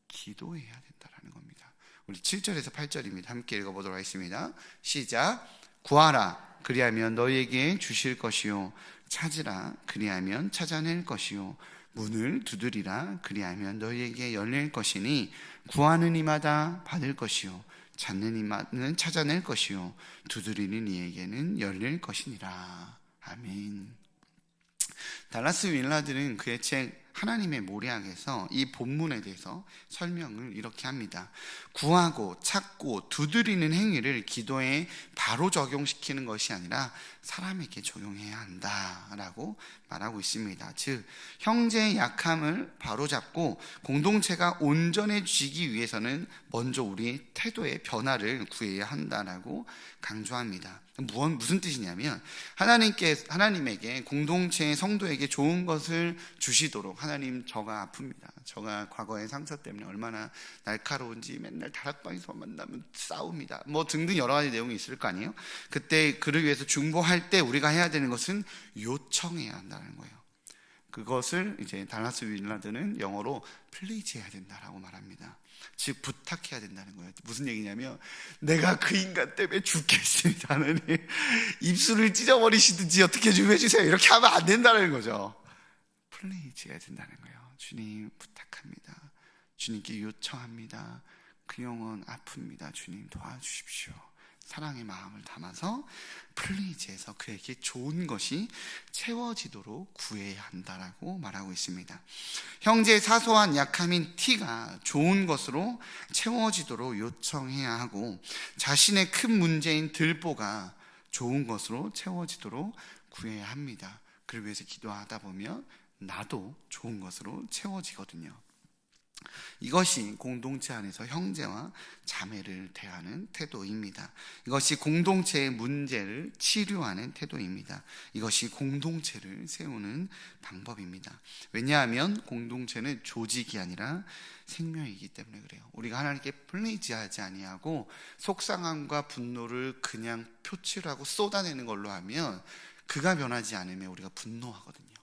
기도해야 된다라는 겁니다. 우리 7절에서 8절입니다. 함께 읽어보도록 하겠습니다. 시작. 구하라, 그리하면 너희에게 주실 것이요, 찾으라, 그리하면 찾아낼 것이요, 문을 두드리라, 그리하면 너희에게 열릴 것이니 구하는 이마다 받을 것이요, 찾는 이마는 찾아낼 것이요, 두드리는 이에게는 열릴 것이니라. 아멘. 달라스 윌라드는 그의 책 하나님의 모략에서 이 본문에 대해서 설명을 이렇게 합니다. 구하고 찾고 두드리는 행위를 기도에 바로 적용시키는 것이 아니라 사람에게 적용해야 한다라고 말하고 있습니다. 즉 형제의 약함을 바로잡고 공동체가 온전해지기 위해서는 먼저 우리의 태도의 변화를 구해야 한다라고 강조합니다. 무슨 뜻이냐면 하나님에게 공동체의 성도에게 좋은 것을 주시도록, 하나님 저가 아픕니다. 저가 과거의 상처 때문에 얼마나 날카로운지 맨날 다락방에서 만나면 싸웁니다. 뭐 등등 여러 가지 내용이 있을 거 아니에요. 그때 그를 위해서 중보할 때 우리가 해야 되는 것은 요청해야 한다는 거예요. 그것을 이제 달라스 윌라드는 영어로 플리즈 해야 된다라고 말합니다. 즉 부탁해야 된다는 거예요. 무슨 얘기냐면 내가 그 인간 때문에 죽겠습니다. 하나님 입술을 찢어버리시든지 어떻게 좀 해주세요. 이렇게 하면 안 된다는 거죠. 플리즈 해야 된다는 거예요. 주님 부탁합니다. 주님께 요청합니다. 그 영혼 아픕니다. 주님 도와주십시오. 사랑의 마음을 담아서 플리즈해서 그에게 좋은 것이 채워지도록 구해야 한다라고 말하고 있습니다. 형제의 사소한 약함인 티가 좋은 것으로 채워지도록 요청해야 하고, 자신의 큰 문제인 들보가 좋은 것으로 채워지도록 구해야 합니다. 그를 위해서 기도하다 보면 나도 좋은 것으로 채워지거든요. 이것이 공동체 안에서 형제와 자매를 대하는 태도입니다. 이것이 공동체의 문제를 치료하는 태도입니다. 이것이 공동체를 세우는 방법입니다. 왜냐하면 공동체는 조직이 아니라 생명이기 때문에 그래요. 우리가 하나님께 플리즈하지 아니하고 속상함과 분노를 그냥 표출하고 쏟아내는 걸로 하면, 그가 변하지 않으면 우리가 분노하거든요.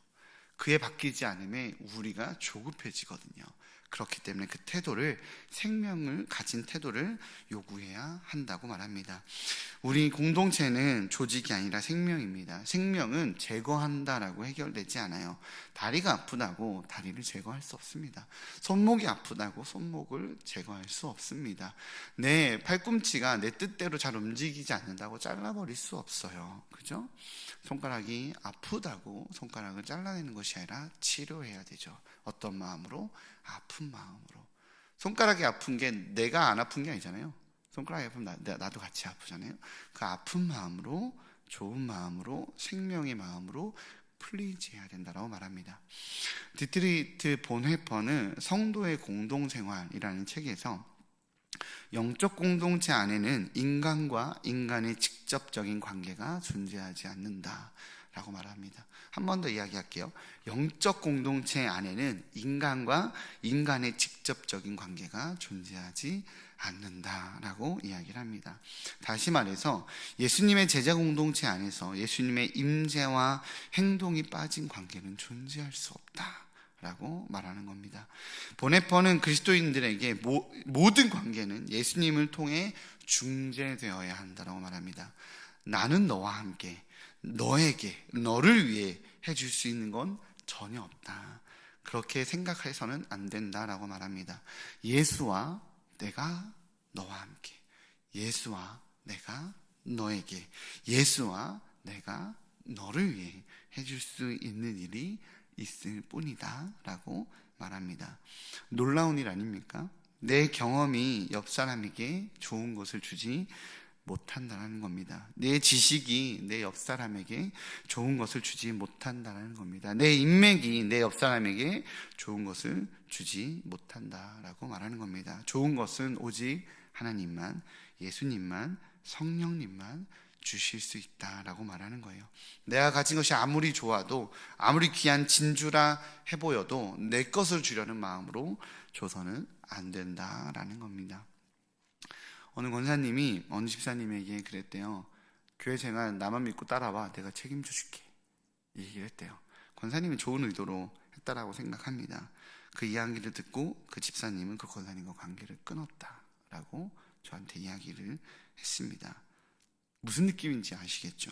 그에 바뀌지 않으면 우리가 조급해지거든요. 그렇기 때문에 그 태도를, 생명을 가진 태도를 요구해야 한다고 말합니다. 우리 공동체는 조직이 아니라 생명입니다. 생명은 제거한다라고 해결되지 않아요. 다리가 아프다고 다리를 제거할 수 없습니다. 손목이 아프다고 손목을 제거할 수 없습니다. 내 팔꿈치가 내 뜻대로 잘 움직이지 않는다고 잘라버릴 수 없어요. 그죠? 손가락이 아프다고 손가락을 잘라내는 것이 아니라 치료해야 되죠. 어떤 마음으로? 아픈 마음으로. 손가락이 아픈 게 내가 안 아픈 게 아니잖아요. 손가락이 아프면 나도 같이 아프잖아요. 그 아픈 마음으로, 좋은 마음으로, 생명의 마음으로 플리즈해야 된다고 말합니다. 디트리트 본회퍼는 성도의 공동생활이라는 책에서 영적 공동체 안에는 인간과 인간의 직접적인 관계가 존재하지 않는다라고 말합니다. 한 번 더 이야기할게요. 영적 공동체 안에는 인간과 인간의 직접적인 관계가 존재하지 않는다라고 이야기를 합니다. 다시 말해서 예수님의 제자 공동체 안에서 예수님의 임재와 행동이 빠진 관계는 존재할 수 없다라고 말하는 겁니다. 보네퍼는 그리스도인들에게 모든 관계는 예수님을 통해 중재되어야 한다고 말합니다. 나는 너와 함께, 너에게, 너를 위해 해줄 수 있는 건 전혀 없다. 그렇게 생각해서는 안 된다라고 말합니다. 예수와 내가 너와 함께, 예수와 내가 너에게, 예수와 내가 너를 위해 해줄 수 있는 일이 있을 뿐이다 라고 말합니다. 놀라운 일 아닙니까? 내 경험이 옆 사람에게 좋은 것을 주지 못한다는 겁니다. 내 지식이 내 옆사람에게 좋은 것을 주지 못한다는 겁니다. 내 인맥이 내 옆사람에게 좋은 것을 주지 못한다라고 말하는 겁니다. 좋은 것은 오직 하나님만, 예수님만, 성령님만 주실 수 있다라고 말하는 거예요. 내가 가진 것이 아무리 좋아도, 아무리 귀한 진주라 해보여도 내 것을 주려는 마음으로 줘서는 안 된다라는 겁니다. 어느 권사님이 어느 집사님에게 그랬대요. 교회 생활 나만 믿고 따라와, 내가 책임져 줄게, 이 얘기를 했대요. 권사님은 좋은 의도로 했다라고 생각합니다. 그 이야기를 듣고 그 집사님은 그 권사님과 관계를 끊었다라고 저한테 이야기를 했습니다. 무슨 느낌인지 아시겠죠?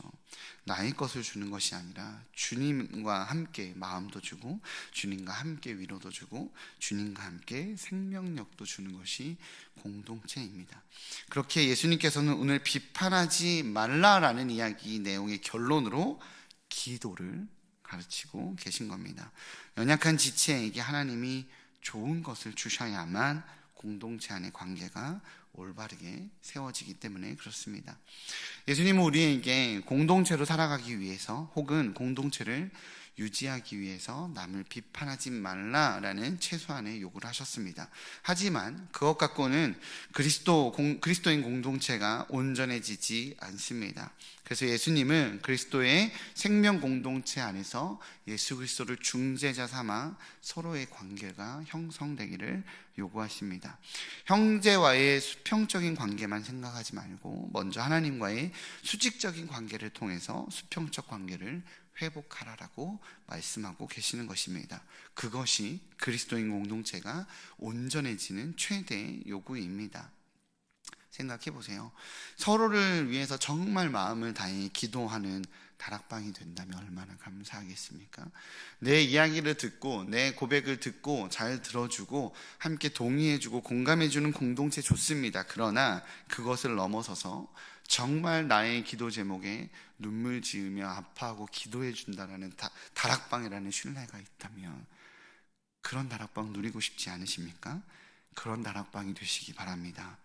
나의 것을 주는 것이 아니라 주님과 함께 마음도 주고, 주님과 함께 위로도 주고, 주님과 함께 생명력도 주는 것이 공동체입니다. 그렇게 예수님께서는 오늘 비판하지 말라라는 이야기 내용의 결론으로 기도를 가르치고 계신 겁니다. 연약한 지체에게 하나님이 좋은 것을 주셔야만 공동체 안의 관계가 올바르게 세워지기 때문에 그렇습니다. 예수님은 우리에게 공동체로 살아가기 위해서, 혹은 공동체를 유지하기 위해서 남을 비판하지 말라라는 최소한의 요구를 하셨습니다. 하지만 그것 갖고는 그리스도인 공동체가 온전해지지 않습니다. 그래서 예수님은 그리스도의 생명 공동체 안에서 예수 그리스도를 중재자 삼아 서로의 관계가 형성되기를 요구하십니다. 형제와의 수평적인 관계만 생각하지 말고 먼저 하나님과의 수직적인 관계를 통해서 수평적 관계를 회복하라라고 말씀하고 계시는 것입니다. 그것이 그리스도인 공동체가 온전해지는 최대의 요구입니다. 생각해 보세요. 서로를 위해서 정말 마음을 다해 기도하는 다락방이 된다면 얼마나 감사하겠습니까? 내 이야기를 듣고, 내 고백을 듣고 잘 들어주고 함께 동의해주고 공감해주는 공동체 좋습니다. 그러나 그것을 넘어서서 정말 나의 기도 제목에 눈물 지으며 아파하고 기도해 준다라는 다락방이라는 신뢰가 있다면 그런 다락방 누리고 싶지 않으십니까? 그런 다락방이 되시기 바랍니다.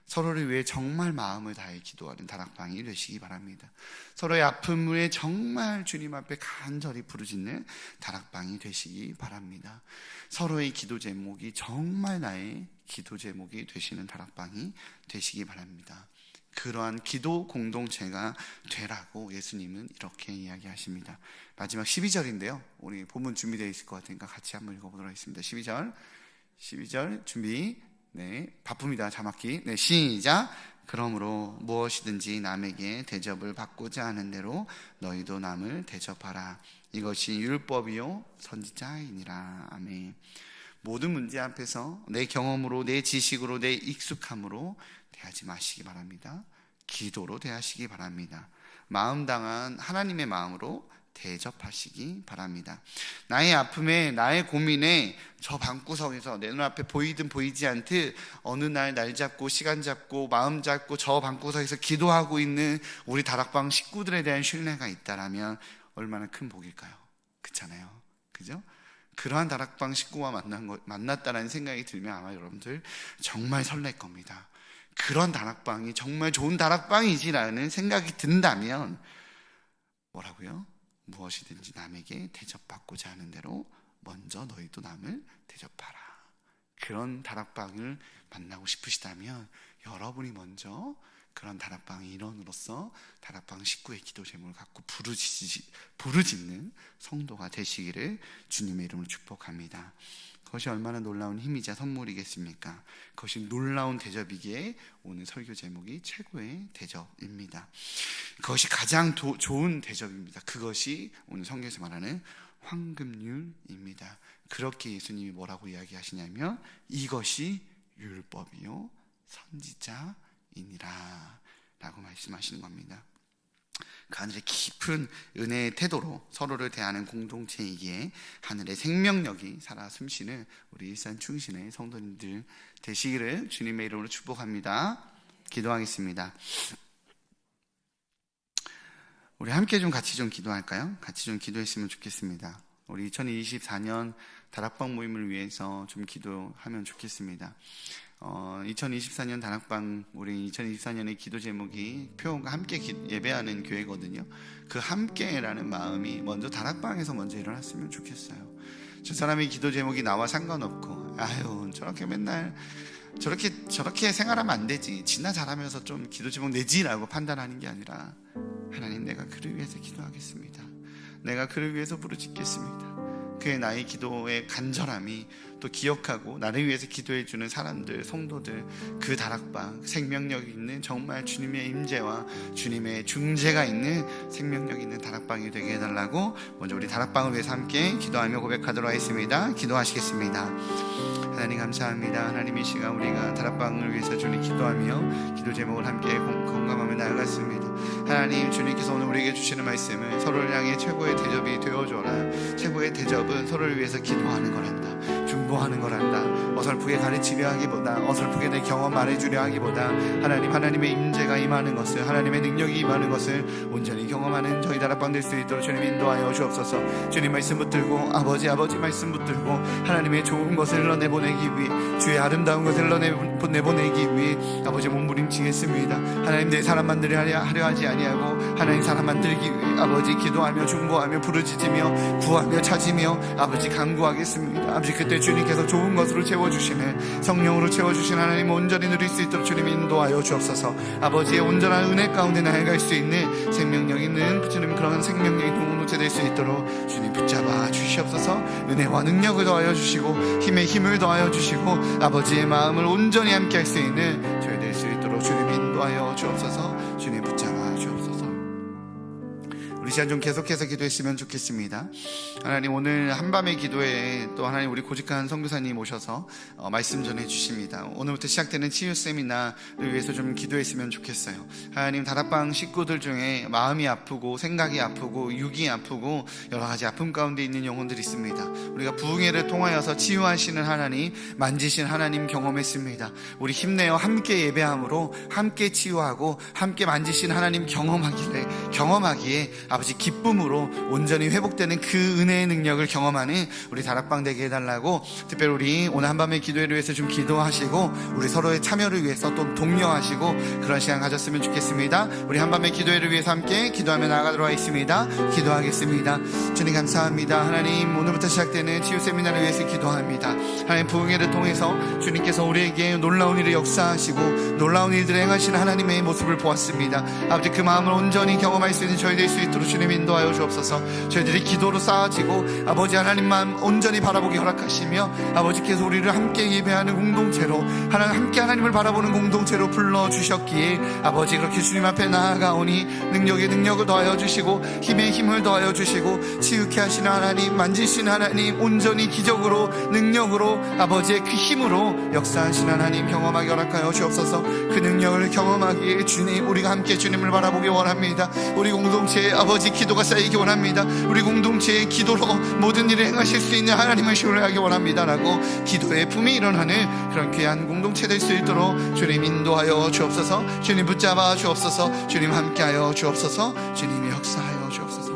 서로를 위해 정말 마음을 다해 기도하는 다락방이 되시기 바랍니다. 서로의 아픔을 정말 주님 앞에 간절히 부르짖는 다락방이 되시기 바랍니다. 서로의 기도 제목이 정말 나의 기도 제목이 되시는 다락방이 되시기 바랍니다. 그러한 기도 공동체가 되라고 예수님은 이렇게 이야기하십니다. 마지막 12절인데요. 우리 본문 준비되어 있을 것 같으니까 같이 한번 읽어보도록 하겠습니다. 12절 준비. 네, 바쁩니다. 자막기. 네, 시작. 그러므로 무엇이든지 남에게 대접을 받고자 하는 대로 너희도 남을 대접하라. 이것이 율법이요 선지자이니라. 아멘. 모든 문제 앞에서 내 경험으로, 내 지식으로, 내 익숙함으로 대하지 마시기 바랍니다. 기도로 대하시기 바랍니다. 마음 당한 하나님의 마음으로 대접하시기 바랍니다. 나의 아픔에, 나의 고민에 저 방구석에서 내 눈앞에 보이든 보이지 않듯 어느 날 잡고 시간 잡고 마음 잡고 저 방구석에서 기도하고 있는 우리 다락방 식구들에 대한 신뢰가 있다라면 얼마나 큰 복일까요? 그렇잖아요. 그죠? 그러한 다락방 식구와 만났다는 생각이 들면 아마 여러분들 정말 설렐 겁니다. 그런 다락방이 정말 좋은 다락방이지라는 생각이 든다면 뭐라고요? 무엇이든지 남에게 대접받고자 하는 대로 먼저 너희도 남을 대접하라. 그런 다락방을 만나고 싶으시다면 여러분이 먼저 그런 다락방의 일원으로서 다락방 식구의 기도 제목을 갖고 부르짖는 성도가 되시기를 주님의 이름으로 축복합니다. 그것이 얼마나 놀라운 힘이자 선물이겠습니까? 그것이 놀라운 대접이기에 오늘 설교 제목이 최고의 대접입니다. 그것이 가장 좋은 대접입니다. 그것이 오늘 성경에서 말하는 황금률입니다. 그렇게 예수님이 뭐라고 이야기하시냐면 이것이 율법이요 선지자이니라 라고 말씀하시는 겁니다. 그 하늘의 깊은 은혜의 태도로 서로를 대하는 공동체이기에 하늘의 생명력이 살아 숨쉬는 우리 일산 충신의 성도님들 되시기를 주님의 이름으로 축복합니다. 기도하겠습니다. 우리 함께 좀 같이 좀 기도할까요? 같이 좀 기도했으면 좋겠습니다. 우리 2024년 다락방 모임을 위해서 좀 기도하면 좋겠습니다. 2024년 다락방, 우리 2024년의 기도 제목이 표현과 함께 예배하는 교회거든요. 그 함께라는 마음이 먼저 다락방에서 먼저 일어났으면 좋겠어요. 저 사람의 기도 제목이 나와 상관없고, 아유 저렇게 맨날 저렇게 생활하면 안 되지, 지나 잘하면서 좀 기도 제목 내지라고 판단하는 게 아니라, 하나님 내가 그를 위해서 기도하겠습니다. 내가 그를 위해서 부르짖겠습니다. 그의 나의 기도의 간절함이 또 기억하고 나를 위해서 기도해 주는 사람들, 성도들, 그 다락방, 생명력 있는 정말 주님의 임재와 주님의 중재가 있는 생명력 있는 다락방이 되게 해달라고 먼저 우리 다락방을 위해서 함께 기도하며 고백하도록 하겠습니다. 기도하시겠습니다. 하나님 감사합니다. 하나님 이 시간 우리가 다락방을 위해서 주님 기도하며 기도 제목을 함께 공감하며 나아갔습니다. 하나님, 주님께서 오늘 우리에게 주시는 말씀은 서로를 향해 최고의 대접이 되어줘라. 최고의 대접은 서로를 위해서 기도하는 거란다, 중보하는 거란다. 어설프게 가르치려 하기보다, 어설프게 내 경험 말해주려 하기보다, 하나님의 임재가 임하는 것을, 하나님의 능력이 임하는 것을 온전히 경험하는 저희 다락방 될 수 있도록 주님 인도하여 주옵소서. 주님 말씀 붙들고 아버지 말씀 붙들고 하나님의 좋은 것을 흘러내보내기 위해, 주의 아름다운 것을 흘러내보내기 위해 아버지 몸부림치겠습니다. 하나님, 내 사람 만들려 하려 하지 아니하고 하나님 사람 만들기 위해 아버지 기도하며 중보하며 부르짖으며 구하며 찾으며 아버지 간구하겠습니다. 아버지, 그때 주님께서 좋은 것으로 채워주시는, 성령으로 채워주신 하나님 온전히 누릴 수 있도록 주님 인도하여 주옵소서. 아버지의 온전한 은혜 가운데 나아갈 수 있는 생명력 있는 주님, 그런 생명력이 공동체 될 수 있도록 주님 붙잡아 주시옵소서. 은혜와 능력을 더하여 주시고 힘에 힘을 더하여 주시고 아버지의 마음을 온전히 함께 할 수 있는 저희 될 수 있도록 주님 인도하여 주옵소서. 주님 붙잡아 주옵소서. 우리 시간 좀 계속해서 기도했으면 좋겠습니다. 하나님, 오늘 한밤의 기도에 또 하나님 우리 고직한 선교사님 오셔서 말씀 전해 주십니다. 오늘부터 시작되는 치유 세미나를 위해서 좀 기도했으면 좋겠어요. 하나님, 다락방 식구들 중에 마음이 아프고 생각이 아프고 육이 아프고 여러 가지 아픔 가운데 있는 영혼들이 있습니다. 우리가 부흥회를 통하여서 치유하시는 하나님, 만지신 하나님 경험했습니다. 우리 힘내어 함께 예배함으로 함께 치유하고 함께 만지신 하나님 경험하기에 아버지 기쁨으로 온전히 회복되는 그 은혜의 능력을 경험하는 우리 다락방 되게 해달라고, 특별히 우리 오늘 한밤의 기도회를 위해서 좀 기도하시고 우리 서로의 참여를 위해서 또 독려하시고 그런 시간 가졌으면 좋겠습니다. 우리 한밤의 기도회를 위해서 함께 기도하며 나아가도록 하겠습니다. 기도하겠습니다. 주님 감사합니다. 하나님, 오늘부터 시작되는 치유 세미나를 위해서 기도합니다. 하나님, 부흥회를 통해서 주님께서 우리에게 놀라운 일을 역사하시고 놀라운 일들을 행하시는 하나님의 모습을 보았습니다. 아버지, 그 마음을 온전히 경험할 수 있는 저희 될 수 있도록 주님 인도하여 주옵소서. 저희들이 기도로 쌓아지고 아버지 하나님만 온전히 바라보게 허락하시며 아버지께서 우리를 함께 예배하는 공동체로, 함께 하나님을 바라보는 공동체로 불러주셨기에 아버지, 그렇게 주님 앞에 나아가오니 능력에 능력을 더하여 주시고 힘에 힘을 더하여 주시고 치유케 하시는 하나님, 만지시는 하나님, 온전히 기적으로 능력으로 아버지의 그 힘으로 역사하시는 하나님 경험하게 허락하여 주옵소서. 그 능력을 경험하기에 주님, 우리가 함께 주님을 바라보기 원합니다. 우리 공동체에 아버지 기도가 쌓이기 원합니다. 우리 공동체의 기도로 모든 일을 행하실 수 있는 하나님을 신뢰하기 원합니다라고 기도의 품이 일어나는 그런 귀한 공동체 될 수 있도록 주님 인도하여 주옵소서. 주님 붙잡아 주옵소서. 주님 함께하여 주옵소서. 주님이 역사하여 주옵소서.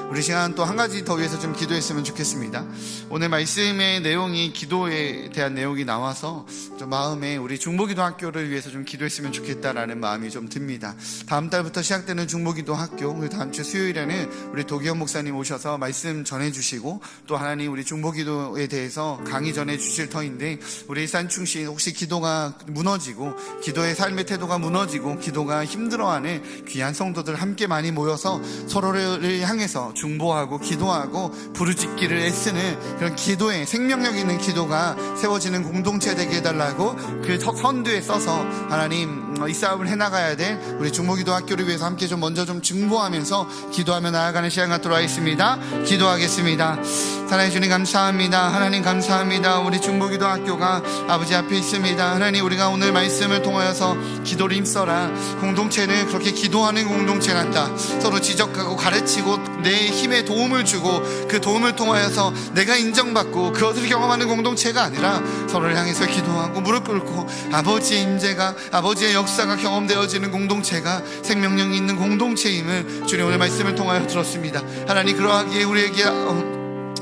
우리 시간 또 한 가지 더 위해서 좀 기도했으면 좋겠습니다. 오늘 말씀의 내용이 기도에 대한 내용이 나와서 좀 마음에 우리 중보기도 학교를 위해서 좀 기도했으면 좋겠다라는 마음이 좀 듭니다. 다음 달부터 시작되는 중보기도 학교, 그리고 다음 주 수요일에는 우리 도기현 목사님 오셔서 말씀 전해주시고 또 하나님 우리 중보기도에 대해서 강의 전해주실 터인데, 우리 일산충시 혹시 기도가 무너지고 기도의 삶의 태도가 무너지고 기도가 힘들어하는 귀한 성도들 함께 많이 모여서 서로를 향해서 중보하고 기도하고 부르짖기를 애쓰는 그런 기도에 생명력 있는 기도가 세워지는 공동체 되게 해달라고 그 선두에 써서 하나님 이 싸움을 해나가야 될 우리 중보기도 학교를 위해서 함께 좀 먼저 좀 중보하면서 기도하며 나아가는 시간 갖도록 하겠습니다. 기도하겠습니다. 사랑해 주님 감사합니다. 하나님 감사합니다. 우리 중보기도 학교가 아버지 앞에 있습니다. 하나님, 우리가 오늘 말씀을 통하여서 기도를 힘써라. 공동체는 그렇게 기도하는 공동체란다. 서로 지적하고 가르치고 내 힘에 도움을 주고 그 도움을 통하여서 내가 인정받고 그것을 경험하는 공동체가 아니라 서로를 향해서 기도하고 무릎 꿇고 아버지의 임재가, 아버지의 역사가 경험되어지는 공동체가 생명력 있는 공동체임을 주님 오늘 말씀을 통하여 들었습니다. 하나님, 그러하기에 우리에게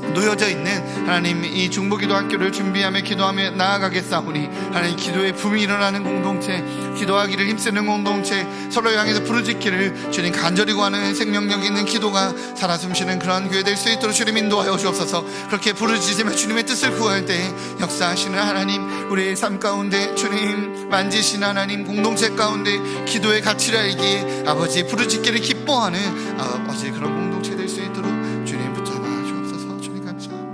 놓여져 있는 하나님 이 중보기도 학교를 준비하며 기도하며 나아가겠사오니 하나님 기도의 붐이 일어나는 공동체, 기도하기를 힘쓰는 공동체, 서로 향해서 부르짖기를 주님 간절히 구하는 생명력 있는 기도가 살아 숨쉬는 그러한 교회 될 수 있도록 주님 인도하여 주옵소서. 그렇게 부르짖으며 주님의 뜻을 구할 때 역사하시는 하나님, 우리의 삶 가운데 주님 만지시는 하나님, 공동체 가운데 기도의 가치를 알기에 아버지 부르짖기를 기뻐하는 아버지 그런 공동체 될 수 있도록 주님 붙잡아 주옵소서. 주님 감사합니다.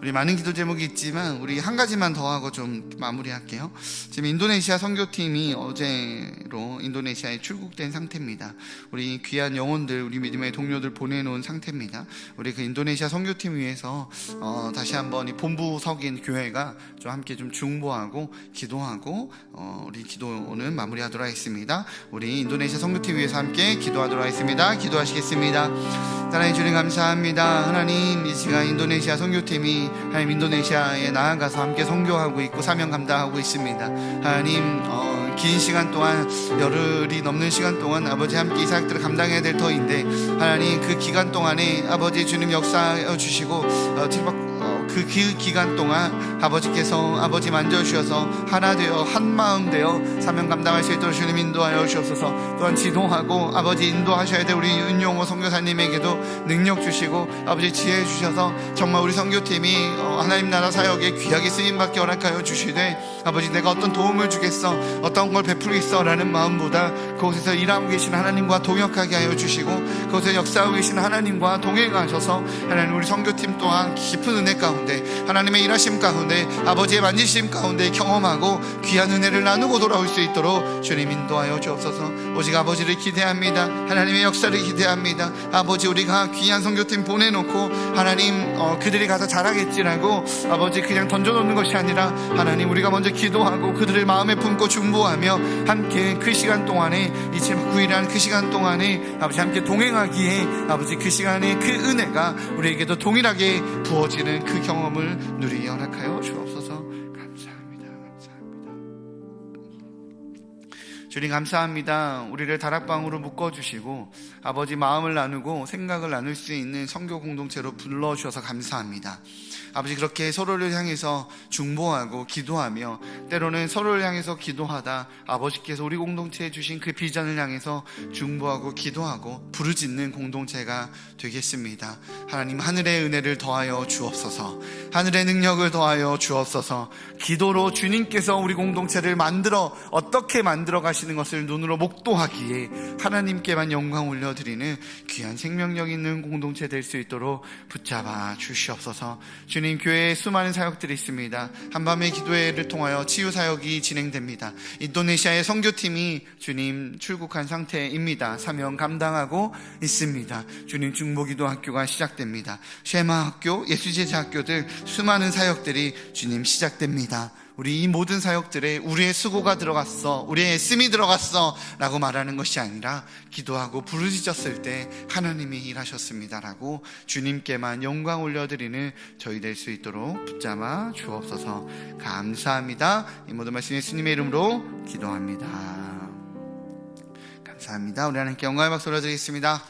우리 많은 기도 제목이 있지만 우리 한 가지만 더 하고 좀 마무리할게요. 지금 인도네시아 선교팀이 어제로 인도네시아에 출국된 상태입니다. 우리 귀한 영혼들, 우리 믿음의 동료들 보내놓은 상태입니다. 우리 그 인도네시아 선교팀 위해서 다시 한번 이 본부석인 교회가 좀 함께 좀 중보하고 기도하고 우리 기도는 마무리하도록 하겠습니다. 우리 인도네시아 선교팀 위해서 함께 기도하도록 하겠습니다. 기도하시겠습니다. 하나님 주님 감사합니다. 하나님 이 시간 인도네시아 선교팀이 하나님 인도네시아에 나아가서 함께 선교하고 있고 사명 감당하고 있습니다. 하나님 긴 시간 동안 열흘이 넘는 시간 동안 아버지 함께 이 사역들을 감당해야 될 터인데 하나님 그 기간 동안에 아버지 주님 역사해 주시고 그 기간 동안 아버지께서 아버지 만져주셔서 하나 되어 한 마음 되어 사명 감당할 수 있도록 주님 인도하여 주옵소서. 또한 지도하고 아버지 인도하셔야 될 우리 윤용호 선교사님에게도 능력 주시고 아버지 지혜 주셔서 정말 우리 선교팀이 하나님 나라 사역에 귀하게 쓰임받게 허락하여 주시되 아버지 내가 어떤 도움을 주겠어, 어떤 걸 베풀겠어 라는 마음보다 그곳에서 일하고 계신 하나님과 동역하게 하여 주시고 그곳에 역사하고 계신 하나님과 동행하셔서 하나님 우리 선교팀 또한 깊은 은혜 가운데 하나님의 일하심 가운데 아버지의 만지심 가운데 경험하고 귀한 은혜를 나누고 돌아올 수 있도록 주님 인도하여 주옵소서. 오직 아버지를 기대합니다. 하나님의 역사를 기대합니다. 아버지 우리가 귀한 선교팀 보내놓고 하나님 그들이 가서 잘하겠지라고 아버지 그냥 던져놓는 것이 아니라 하나님 우리가 먼저 기도하고 그들을 마음에 품고 중보하며 함께 그 시간 동안에 이 7박 9일이라는 그 시간 동안에 아버지 함께 동행하기에 아버지 그 시간에 그 은혜가 우리에게도 동일하게 부어지는 그 경험을 누리게 허락하여 주옵소서. 감사합니다. 감사합니다. 주님 감사합니다. 우리를 다락방으로 묶어주시고 아버지 마음을 나누고 생각을 나눌 수 있는 선교 공동체로 불러주셔서 감사합니다. 아버지 그렇게 서로를 향해서 중보하고 기도하며 때로는 서로를 향해서 기도하다 아버지께서 우리 공동체에 주신 그 비전을 향해서 중보하고 기도하고 부르짖는 공동체가 되겠습니다. 하나님 하늘의 은혜를 더하여 주옵소서. 하늘의 능력을 더하여 주옵소서. 기도로 주님께서 우리 공동체를 어떻게 만들어 가시는 것을 눈으로 목도하기에 하나님께만 영광 올려드리는 귀한 생명력 있는 공동체 될 수 있도록 붙잡아 주시옵소서. 주님 교회에 수많은 사역들이 있습니다. 한밤의 기도회를 통하여 치유 사역이 진행됩니다. 인도네시아의 선교팀이 주님 출국한 상태입니다. 사명 감당하고 있습니다. 주님 중보기도 학교가 시작됩니다. 쉐마 학교, 예수제자 학교들 수많은 사역들이 주님 시작됩니다. 우리 이 모든 사역들에 우리의 수고가 들어갔어, 우리의 애씀이 들어갔어 라고 말하는 것이 아니라 기도하고 부르짖었을 때 하나님이 일하셨습니다 라고 주님께만 영광 올려드리는 저희 될 수 있도록 붙잡아 주옵소서. 감사합니다. 이 모든 말씀 예수님의 이름으로 기도합니다. 감사합니다. 우리 하나님께 영광의 박수 올려드리겠습니다.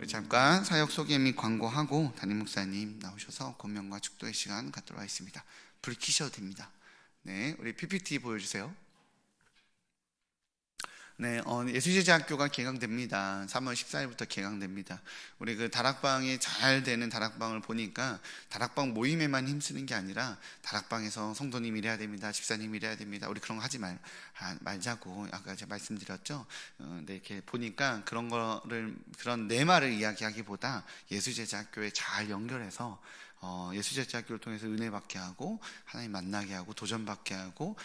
잠깐 사역 소개 및 광고하고 담임 목사님 나오셔서 권면과 축도의 시간 갖도록 하겠습니다. 불 켜셔도 됩니다. 네, 우리 PPT 보여주세요. 네, 예수제자학교가 개강됩니다. 3월 14일부터 개강됩니다. 우리 그 다락방이 잘 되는 다락방을 보니까 다락방 모임에만 힘쓰는 게 아니라 다락방에서 성도님 일해야 됩니다. 집사님 일해야 됩니다. 우리 그런 거 하지 말자고 아까 제가 말씀드렸죠. 네, 이렇게 보니까 그런 내 말을 이야기하기보다 예수제자학교에 잘 연결해서 예수제자학교를 통해서 은혜 받게 하고 하나님 만나게 하고 도전 받게 하고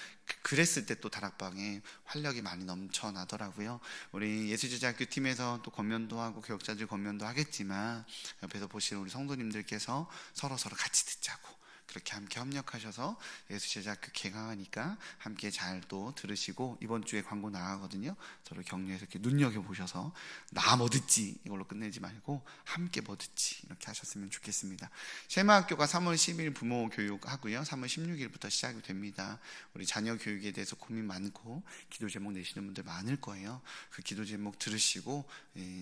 그랬을 때 또 다락방에 활력이 많이 넘쳐나더라고요. 우리 예수제자학교 팀에서 또 권면도 하고 교역자들 권면도 하겠지만 옆에서 보시는 우리 성도님들께서 서로 같이 듣자고 그렇게 함께 협력하셔서 예수제자학교 개강하니까 함께 잘 또 들으시고, 이번 주에 광고 나가거든요. 저를 격려해서 이렇게 눈여겨보셔서 나 뭐 듣지 이걸로 끝내지 말고 함께 뭐 듣지 이렇게 하셨으면 좋겠습니다. 쉐마학교가 3월 10일 부모 교육하고요, 3월 16일부터 시작이 됩니다. 우리 자녀 교육에 대해서 고민 많고 기도 제목 내시는 분들 많을 거예요. 그 기도 제목 들으시고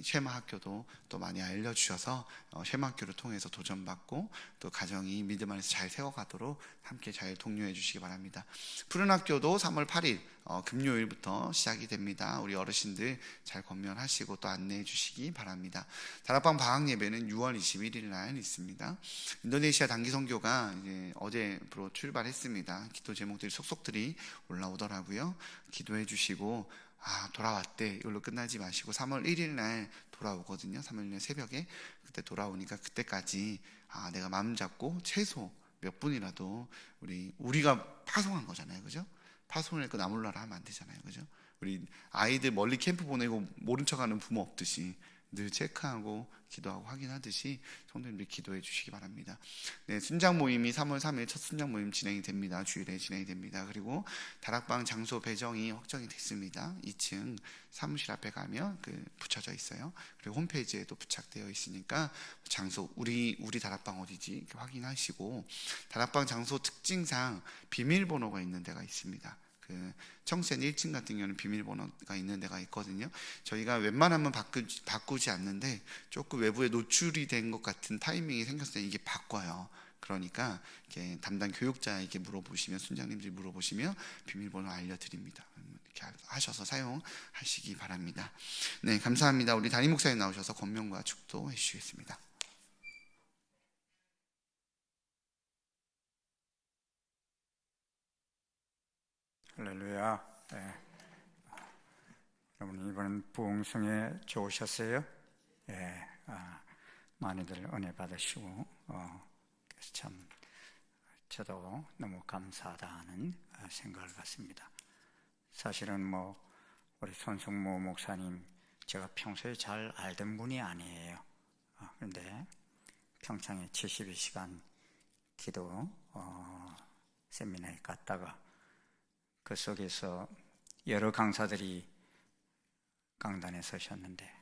쉐마학교도 또 많이 알려주셔서 쉐마학교를 통해서 도전받고 또 가정이 믿음 안에서 잘 세워가도록 함께 잘 독려해 주시기 바랍니다. 푸른학교도 3월 8일 금요일부터 시작이 됩니다. 우리 어르신들 잘 권면하시고 또 안내해 주시기 바랍니다. 다락방 방학 예배는 6월 21일 날 있습니다. 인도네시아 단기 선교가 이제 어제부로 출발했습니다. 기도 제목들이 속속들이 올라오더라고요. 기도해 주시고 돌아왔대 이걸로 끝나지 마시고 3월 1일 날 돌아오거든요. 3월 1일 새벽에 그때 돌아오니까 그때까지 내가 마음 잡고 최소 몇 분이라도 우리가 파송한 거잖아요, 그죠? 파송을 했고 나몰라라 하면 안 되잖아요, 그죠? 우리 아이들 멀리 캠프 보내고 모른 척하는 부모 없듯이 늘 체크하고 기도하고 확인하듯이 성도님들 기도해 주시기 바랍니다. 네, 순장 모임이 3월 3일 첫 순장 모임 진행이 됩니다. 주일에 진행이 됩니다. 그리고 다락방 장소 배정이 확정이 됐습니다. 2층 사무실 앞에 가면 붙여져 있어요. 그리고 홈페이지에도 부착되어 있으니까 장소 우리 다락방 어디지 이렇게 확인하시고, 다락방 장소 특징상 비밀번호가 있는 데가 있습니다. 청센 1층 같은 경우는 비밀번호가 있는 데가 있거든요. 저희가 웬만하면 바꾸지 않는데 조금 외부에 노출이 된 것 같은 타이밍이 생겼을 때 이게 바꿔요. 그러니까 이렇게 담당 교육자에게 물어보시면, 순장님들이 물어보시면 비밀번호 알려드립니다. 이렇게 하셔서 사용하시기 바랍니다. 네, 감사합니다. 우리 담임 목사님 나오셔서 권면과 축도해 주시겠습니다. 할렐루야. 네. 여러분 이번엔 부흥성에 좋으셨어요? 예. 많이들 은혜 받으시고 그래서 참 저도 너무 감사하다 하는 생각을 갖습니다. 사실은 우리 손성모 목사님 제가 평소에 잘 알던 분이 아니에요. 그런데 평창에 72시간 기도 세미나에 갔다가 그 속에서 여러 강사들이 강단에 서셨는데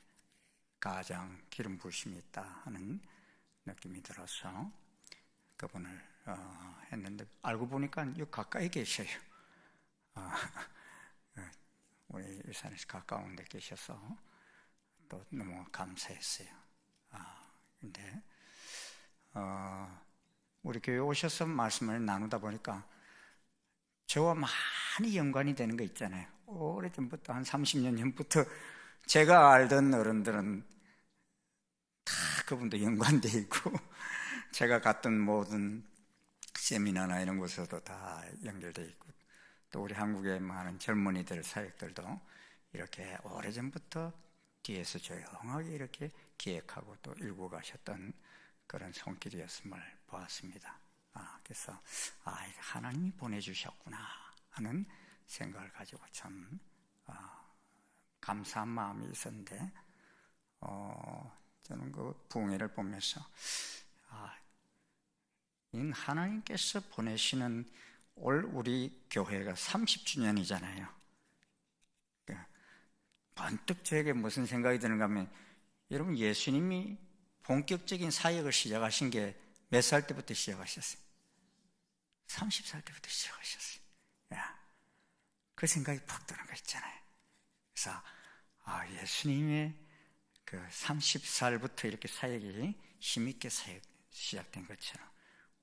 가장 기름 부으심이 있다 하는 느낌이 들어서 그분을 했는데, 알고 보니까 이 가까이 계셔요. 우리 일산에서 가까운 데 계셔서 또 너무 감사했어요. 근데 우리 교회 오셔서 말씀을 나누다 보니까 저와 많이 연관이 되는 거 있잖아요. 오래전부터 한 30년 전부터 제가 알던 어른들은 다 그분도 연관돼 있고 제가 갔던 모든 세미나나 이런 곳에서도 다 연결돼 있고, 또 우리 한국의 많은 젊은이들 사역들도 이렇게 오래전부터 뒤에서 조용하게 이렇게 기획하고 또 일구 가셨던 그런 손길이었음을 보았습니다. 그래서 하나님이 보내주셨구나 하는 생각을 가지고 참 감사한 마음이 있었는데, 저는 그 부흥회를 보면서 하나님께서 보내시는 올 우리 교회가 30주년이잖아요. 번뜩 저에게 무슨 생각이 드는가 하면, 여러분 예수님이 본격적인 사역을 시작하신 게 몇 살 때부터 시작하셨어요? 30살 때부터 시작하셨어요. 그 생각이 푹 드는 거 있잖아요. 그래서 예수님의 그 30살부터 이렇게 사역이 힘있게 사역 시작된 것처럼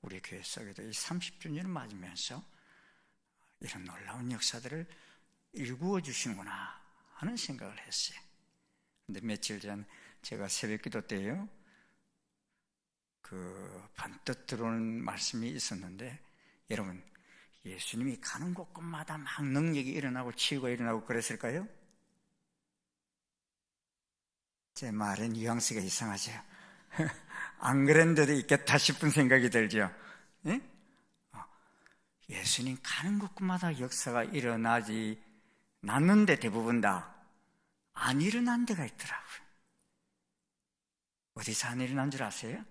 우리 교회 속에도 이 30주년을 맞으면서 이런 놀라운 역사들을 일구어 주시는구나 하는 생각을 했어요. 근데 며칠 전 제가 새벽 기도 때요, 반듯 들어오는 말씀이 있었는데, 여러분 예수님이 가는 곳곳마다 막 능력이 일어나고 치유가 일어나고 그랬을까요? 제 말은 뉘앙스가 이상하죠. 안 그런 데도 있겠다 싶은 생각이 들죠. 예? 예수님 가는 곳곳마다 역사가 일어나지 않는데 대부분 다 안 일어난 데가 있더라고요. 어디서 안 일어난 줄 아세요?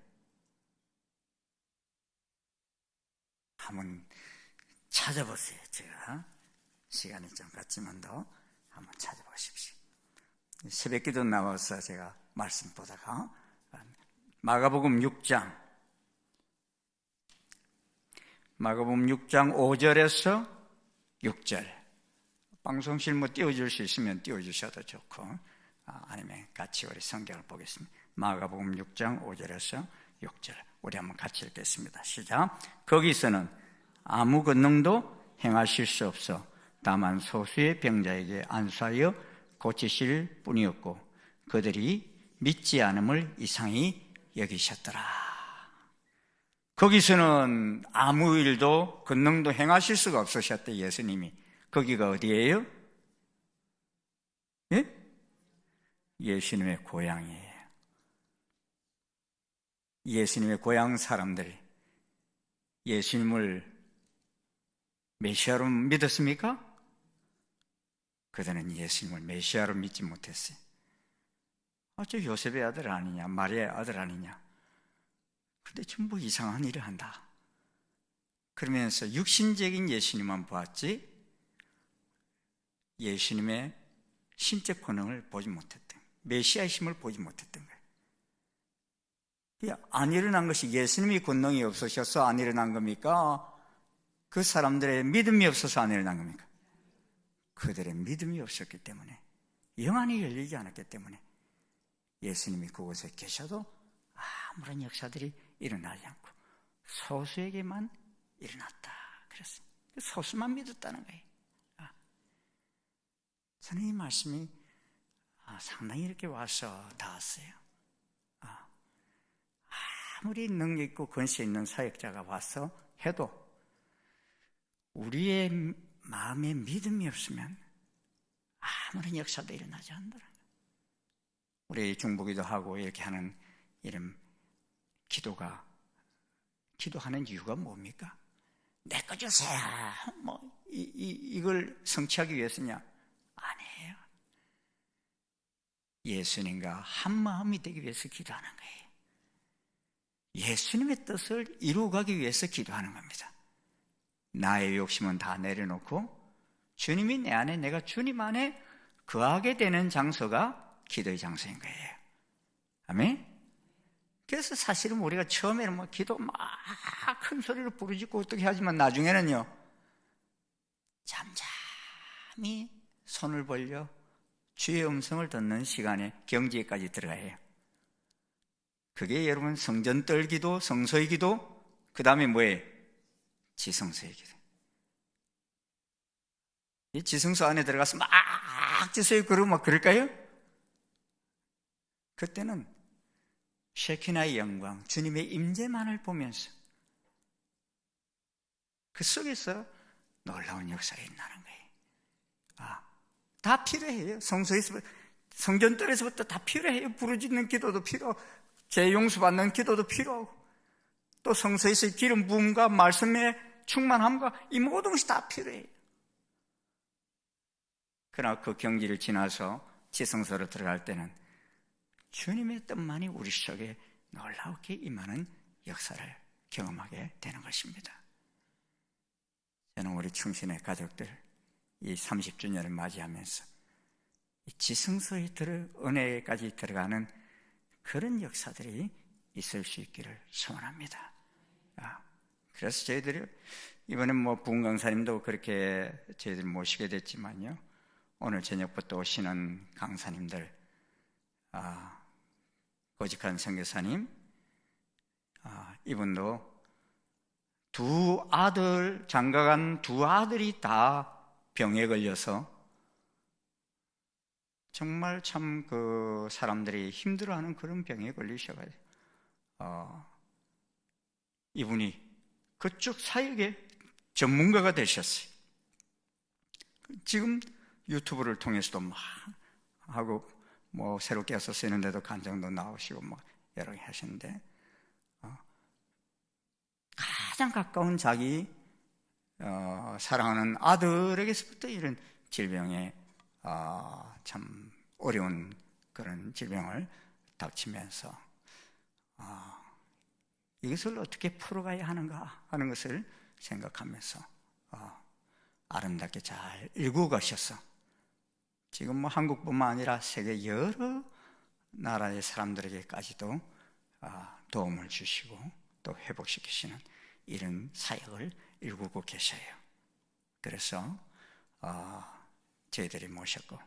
한번 찾아보세요. 제가 시간이 좀 갔지만도 한번 찾아보십시오. 새벽기도 나와서 제가 말씀 보다가 마가복음 6장 5절에서 6절, 방송실 뭐 띄워줄 수 있으면 띄워주셔도 좋고, 아니면 같이 우리 성경을 보겠습니다. 마가복음 6장 5절에서 6절, 우리 한번 같이 읽겠습니다. 시작. 거기서는 아무 권능도 행하실 수 없어 다만 소수의 병자에게 안수하여 고치실 뿐이었고 그들이 믿지 않음을 이상히 여기셨더라. 거기서는 아무 일도 권능도 행하실 수가 없으셨대, 예수님이. 거기가 어디예요? 예? 예수님의 고향이에요. 예수님의 고향 사람들이 예수님을 메시아로 믿었습니까? 그들은 예수님을 메시아로 믿지 못했어요. 저 요셉의 아들 아니냐, 마리아의 아들 아니냐. 근데 전부 이상한 일을 한다. 그러면서 육신적인 예수님만 보았지 예수님의 신적 권능을 보지 못했던, 메시아의 힘을 보지 못했던 거예요. 안 일어난 것이 예수님이 권능이 없으셔서 안 일어난 겁니까? 그 사람들의 믿음이 없어서 안 일어난 겁니까? 그들의 믿음이 없었기 때문에, 영안이 열리지 않았기 때문에 예수님이 그곳에 계셔도 아무런 역사들이 일어나지 않고 소수에게만 일어났다. 그랬어요. 소수만 믿었다는 거예요. 저는 이 말씀이 상당히 이렇게 와서 닿았어요. 아무리 능력 있고 권세 있는 사역자가 와서 해도 우리의 마음에 믿음이 없으면 아무런 역사도 일어나지 않더라. 우리 중보기도 하고 이렇게 하는 이런 기도하는 이유가 뭡니까? 내 거 주세요. 이걸 성취하기 위해서냐? 아니에요. 예수님과 한 마음이 되기 위해서 기도하는 거예요. 예수님의 뜻을 이루어가기 위해서 기도하는 겁니다. 나의 욕심은 다 내려놓고 주님이 내 안에, 내가 주님 안에 거하게 되는 장소가 기도의 장소인 거예요. 아멘? 그래서 사실은 우리가 처음에는 기도 막 큰 소리로 부르짖고 어떻게 하지만 나중에는요, 잠잠히 손을 벌려 주의 음성을 듣는 시간에 경지에까지 들어가야 해요. 그게 여러분 성전떨 기도, 성소의 기도, 그 다음에 뭐예요? 지성소의 기도. 이 지성소 안에 들어가서 막 지성소에 그러고 막 그럴까요? 그때는 쉐키나의 영광, 주님의 임재만을 보면서 그 속에서 놀라운 역사가 일어나는 거예요. 다 필요해요. 성소에서, 성전뜰에서부터 다 필요해요. 부르짖는 기도도 필요하고 죄 용서받는 기도도 필요하고 또 성소에서의 기름 부음과 말씀의 충만함과 이 모든 것이 다 필요해요. 그러나 그 경지를 지나서 지성소로 들어갈 때는 주님의 뜻만이 우리 속에 놀랍게 임하는 역사를 경험하게 되는 것입니다. 저는 우리 충신의 가족들 이 30주년을 맞이하면서 이 지성소에 은혜까지 들어가는 그런 역사들이 있을 수 있기를 소원합니다. 그래서 저희들이 이번에 부흥 강사님도 그렇게 저희들 모시게 됐지만요, 오늘 저녁부터 오시는 강사님들, 고직한 선교사님, 이분도 장가간 두 아들이 다 병에 걸려서 정말 참 그 사람들이 힘들어하는 그런 병에 걸리셔가지고 이분이 그쪽 사역의 전문가가 되셨어요. 지금 유튜브를 통해서도 막 하고 새롭게 해서 쓰는데도 간증도 나오시고 여러 개 하시는데 가장 가까운 자기 사랑하는 아들에게서부터 이런 질병에 참 어려운 그런 질병을 닥치면서 이것을 어떻게 풀어가야 하는가 하는 것을 생각하면서 아름답게 잘 일구어 가셔서 지금 뭐 한국뿐만 아니라 세계 여러 나라의 사람들에게까지도 도움을 주시고 또 회복시키시는 이런 사역을 일구고 계셔요. 그래서 저희들이 모셨고,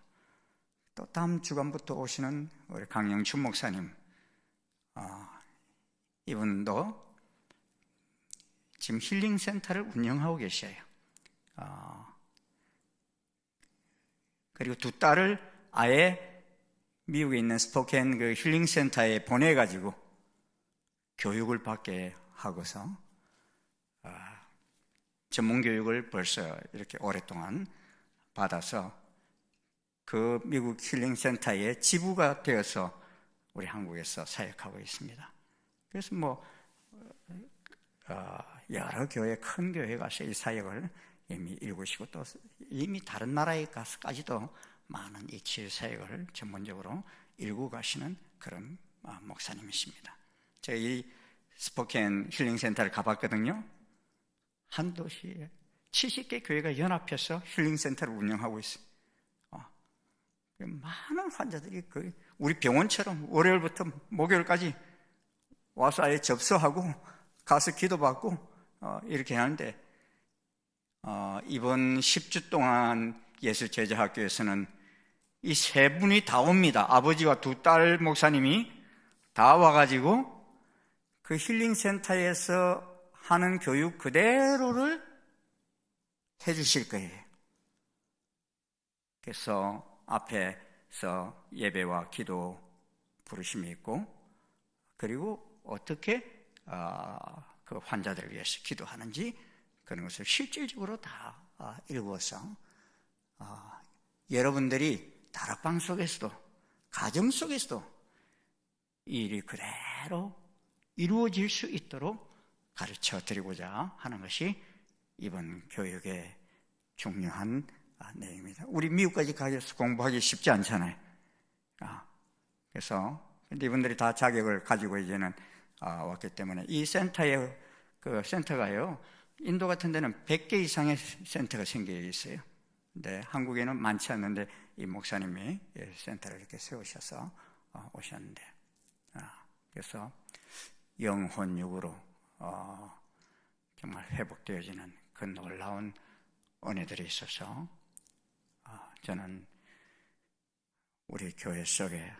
또 다음 주간부터 오시는 우리 강영춘 목사님, 이분도 지금 힐링센터를 운영하고 계셔요. 그리고 두 딸을 아예 미국에 있는 스포켄 그 힐링센터에 보내가지고 교육을 받게 하고서 전문 교육을 벌써 이렇게 오랫동안 받아서 그 미국 힐링센터의 지부가 되어서 우리 한국에서 사역하고 있습니다. 그래서 뭐 여러 교회, 큰 교회 가서 이 사역을 이미 일구시고 또 이미 다른 나라에 가서까지도 많은 이 치유 사역을 전문적으로 일구 가시는 그런 목사님이십니다. 제가 이 스포켄 힐링센터를 가봤거든요. 한 도시에 70개 교회가 연합해서 힐링센터를 운영하고 있어요. 많은 환자들이 우리 병원처럼 월요일부터 목요일까지 와서 아예 접수하고 가서 기도받고 이렇게 하는데, 이번 10주 동안 예수제자학교에서는 이 세 분이 다 옵니다. 아버지와 두 딸 목사님이 다 와가지고 그 힐링센터에서 하는 교육 그대로를 해주실 거예요. 그래서 앞에서 예배와 기도 부르심이 있고, 그리고 어떻게 그 환자들을 위해서 기도하는지 그런 것을 실질적으로 다 읽어서 여러분들이 다락방 속에서도 가정 속에서도 이 일이 그대로 이루어질 수 있도록 가르쳐 드리고자 하는 것이 이번 교육의 중요한 내용입니다. 우리 미국까지 가서 공부하기 쉽지 않잖아요. 그래서 근데 이분들이 다 자격을 가지고 이제는 왔기 때문에 이 센터에 그 센터가요, 인도 같은 데는 100개 이상의 센터가 생겨 있어요. 근데 한국에는 많지 않는데 이 목사님이 센터를 이렇게 세우셔서 오셨는데, 그래서 영혼육으로 정말 회복되어지는 그 놀라운 은혜들이 있어서 저는 우리 교회 속에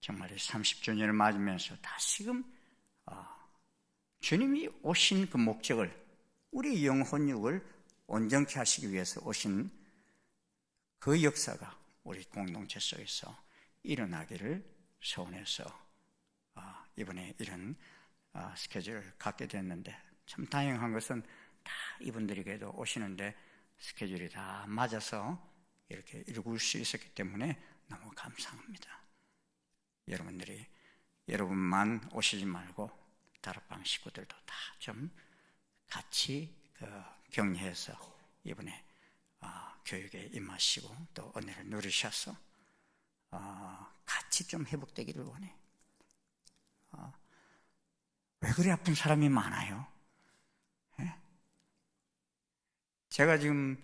정말 30주년을 맞으면서 다시금 주님이 오신 그 목적을, 우리 영혼육을 온전케 하시기 위해서 오신 그 역사가 우리 공동체 속에서 일어나기를 소원해서 이번에 이런 스케줄을 갖게 됐는데, 참 다행한 것은 다 이분들에게도 오시는데 스케줄이 다 맞아서 이렇게 읽을 수 있었기 때문에 너무 감사합니다. 여러분만 오시지 말고 다락방 식구들도 다 좀 같이 격려해서 이번에 교육에 임하시고 또 은혜를 누리셔서 같이 좀 회복되기를 원해. 왜 그리 아픈 사람이 많아요? 예? 제가 지금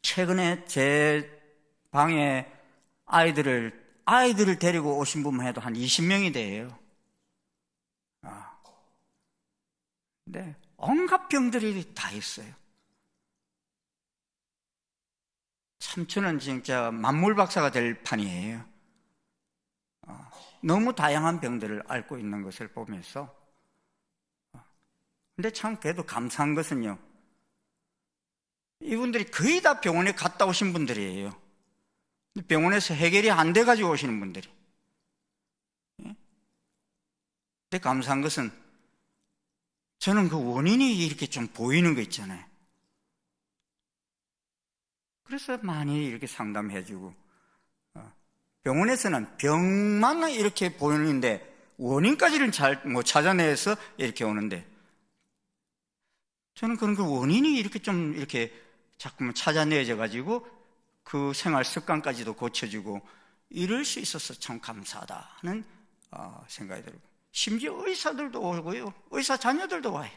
최근에 제 방에 아이들을 데리고 오신 분만 해도 한 20명이 돼요. 근데 온갖 병들이 다 있어요. 삼촌은 진짜 만물 박사가 될 판이에요. 너무 다양한 병들을 앓고 있는 것을 보면서, 근데 참 그래도 감사한 것은요, 이분들이 거의 다 병원에 갔다 오신 분들이에요. 병원에서 해결이 안 돼가지고 오시는 분들이. 근데 감사한 것은 저는 그 원인이 이렇게 좀 보이는 거 있잖아요. 그래서 많이 이렇게 상담해주고, 병원에서는 병만 이렇게 보이는데 원인까지는 잘 못 찾아내서 이렇게 오는데, 저는 그런 그 원인이 이렇게 좀 이렇게 자꾸만 찾아내져 가지고 그 생활 습관까지도 고쳐주고 이럴 수 있어서 참 감사하다는 생각이 들고, 심지어 의사들도 오고요. 의사 자녀들도 와요.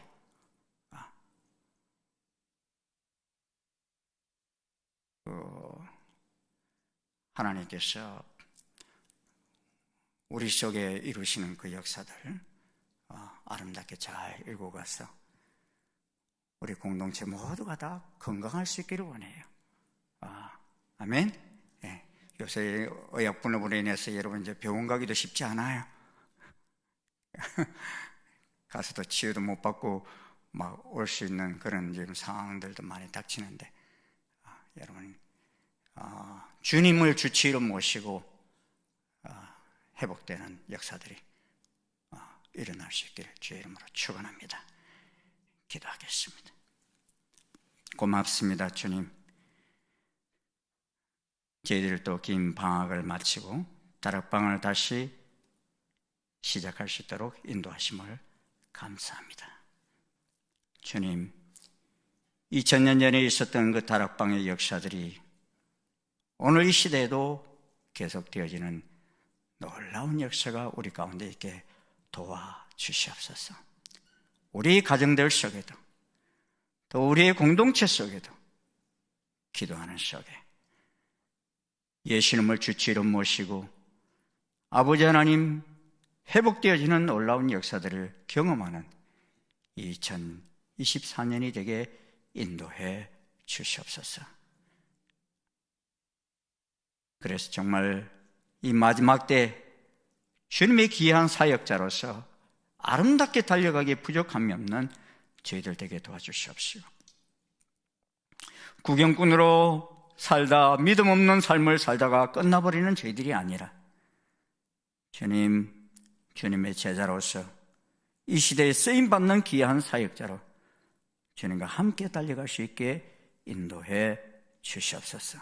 하나님께서 우리 속에 이루시는 그 역사들 아름답게 잘 읽고 가서 우리 공동체 모두가 다 건강할 수 있기를 원해요. 아멘. 예. 요새 의약분업으로 인해서 여러분 이제 병원 가기도 쉽지 않아요. 가서도 치유도 못 받고 막 올 수 있는 그런 지금 상황들도 많이 닥치는데 여러분 주님을 주치의로 모시고 회복되는 역사들이 일어날 수 있기를 주의 이름으로 축원합니다. 기도하겠습니다. 고맙습니다, 주님. 저희들 또 긴 방학을 마치고 다락방을 다시 시작할 수 있도록 인도하심을 감사합니다. 주님, 2000년 전에 있었던 그 다락방의 역사들이 오늘 이 시대에도 계속되어지는 놀라운 역사가 우리 가운데 있게 도와주시옵소서. 우리 가정들 속에도 또 우리의 공동체 속에도 기도하는 속에 예수님을 주치의로 모시고 아버지 하나님 회복되어지는 놀라운 역사들을 경험하는 2024년이 되게 인도해 주시옵소서. 그래서 정말 이 마지막 때 주님의 귀한 사역자로서 아름답게 달려가기에 부족함이 없는 저희들 되게 도와주시옵시고, 구경꾼으로 살다 믿음 없는 삶을 살다가 끝나버리는 저희들이 아니라 주님의 제자로서 이 시대에 쓰임받는 귀한 사역자로 주님과 함께 달려갈 수 있게 인도해 주시옵소서.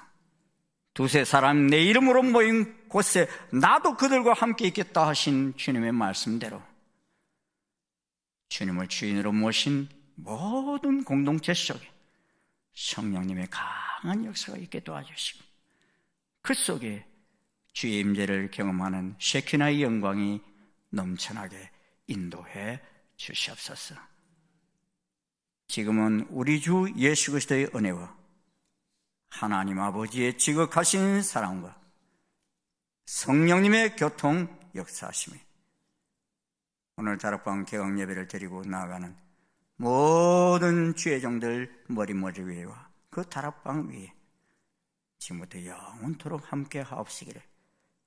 두세 사람 내 이름으로 모인 곳에 나도 그들과 함께 있겠다 하신 주님의 말씀대로 주님을 주인으로 모신 모든 공동체 속에 성령님의 강한 역사가 있게 도와주시고 그 속에 주의 임재를 경험하는 셰키나의 영광이 넘쳐나게 인도해 주시옵소서. 지금은 우리 주 예수 그리스도의 은혜와 하나님 아버지의 지극하신 사랑과 성령님의 교통 역사하심이 오늘 다락방 개강 예배를 드리고 나아가는 모든 주의 종들 머리 위에와 그 다락방 위에 지금부터 영원토록 함께 하옵시기를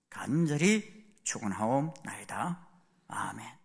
간절히 축원하옵나이다. 아멘.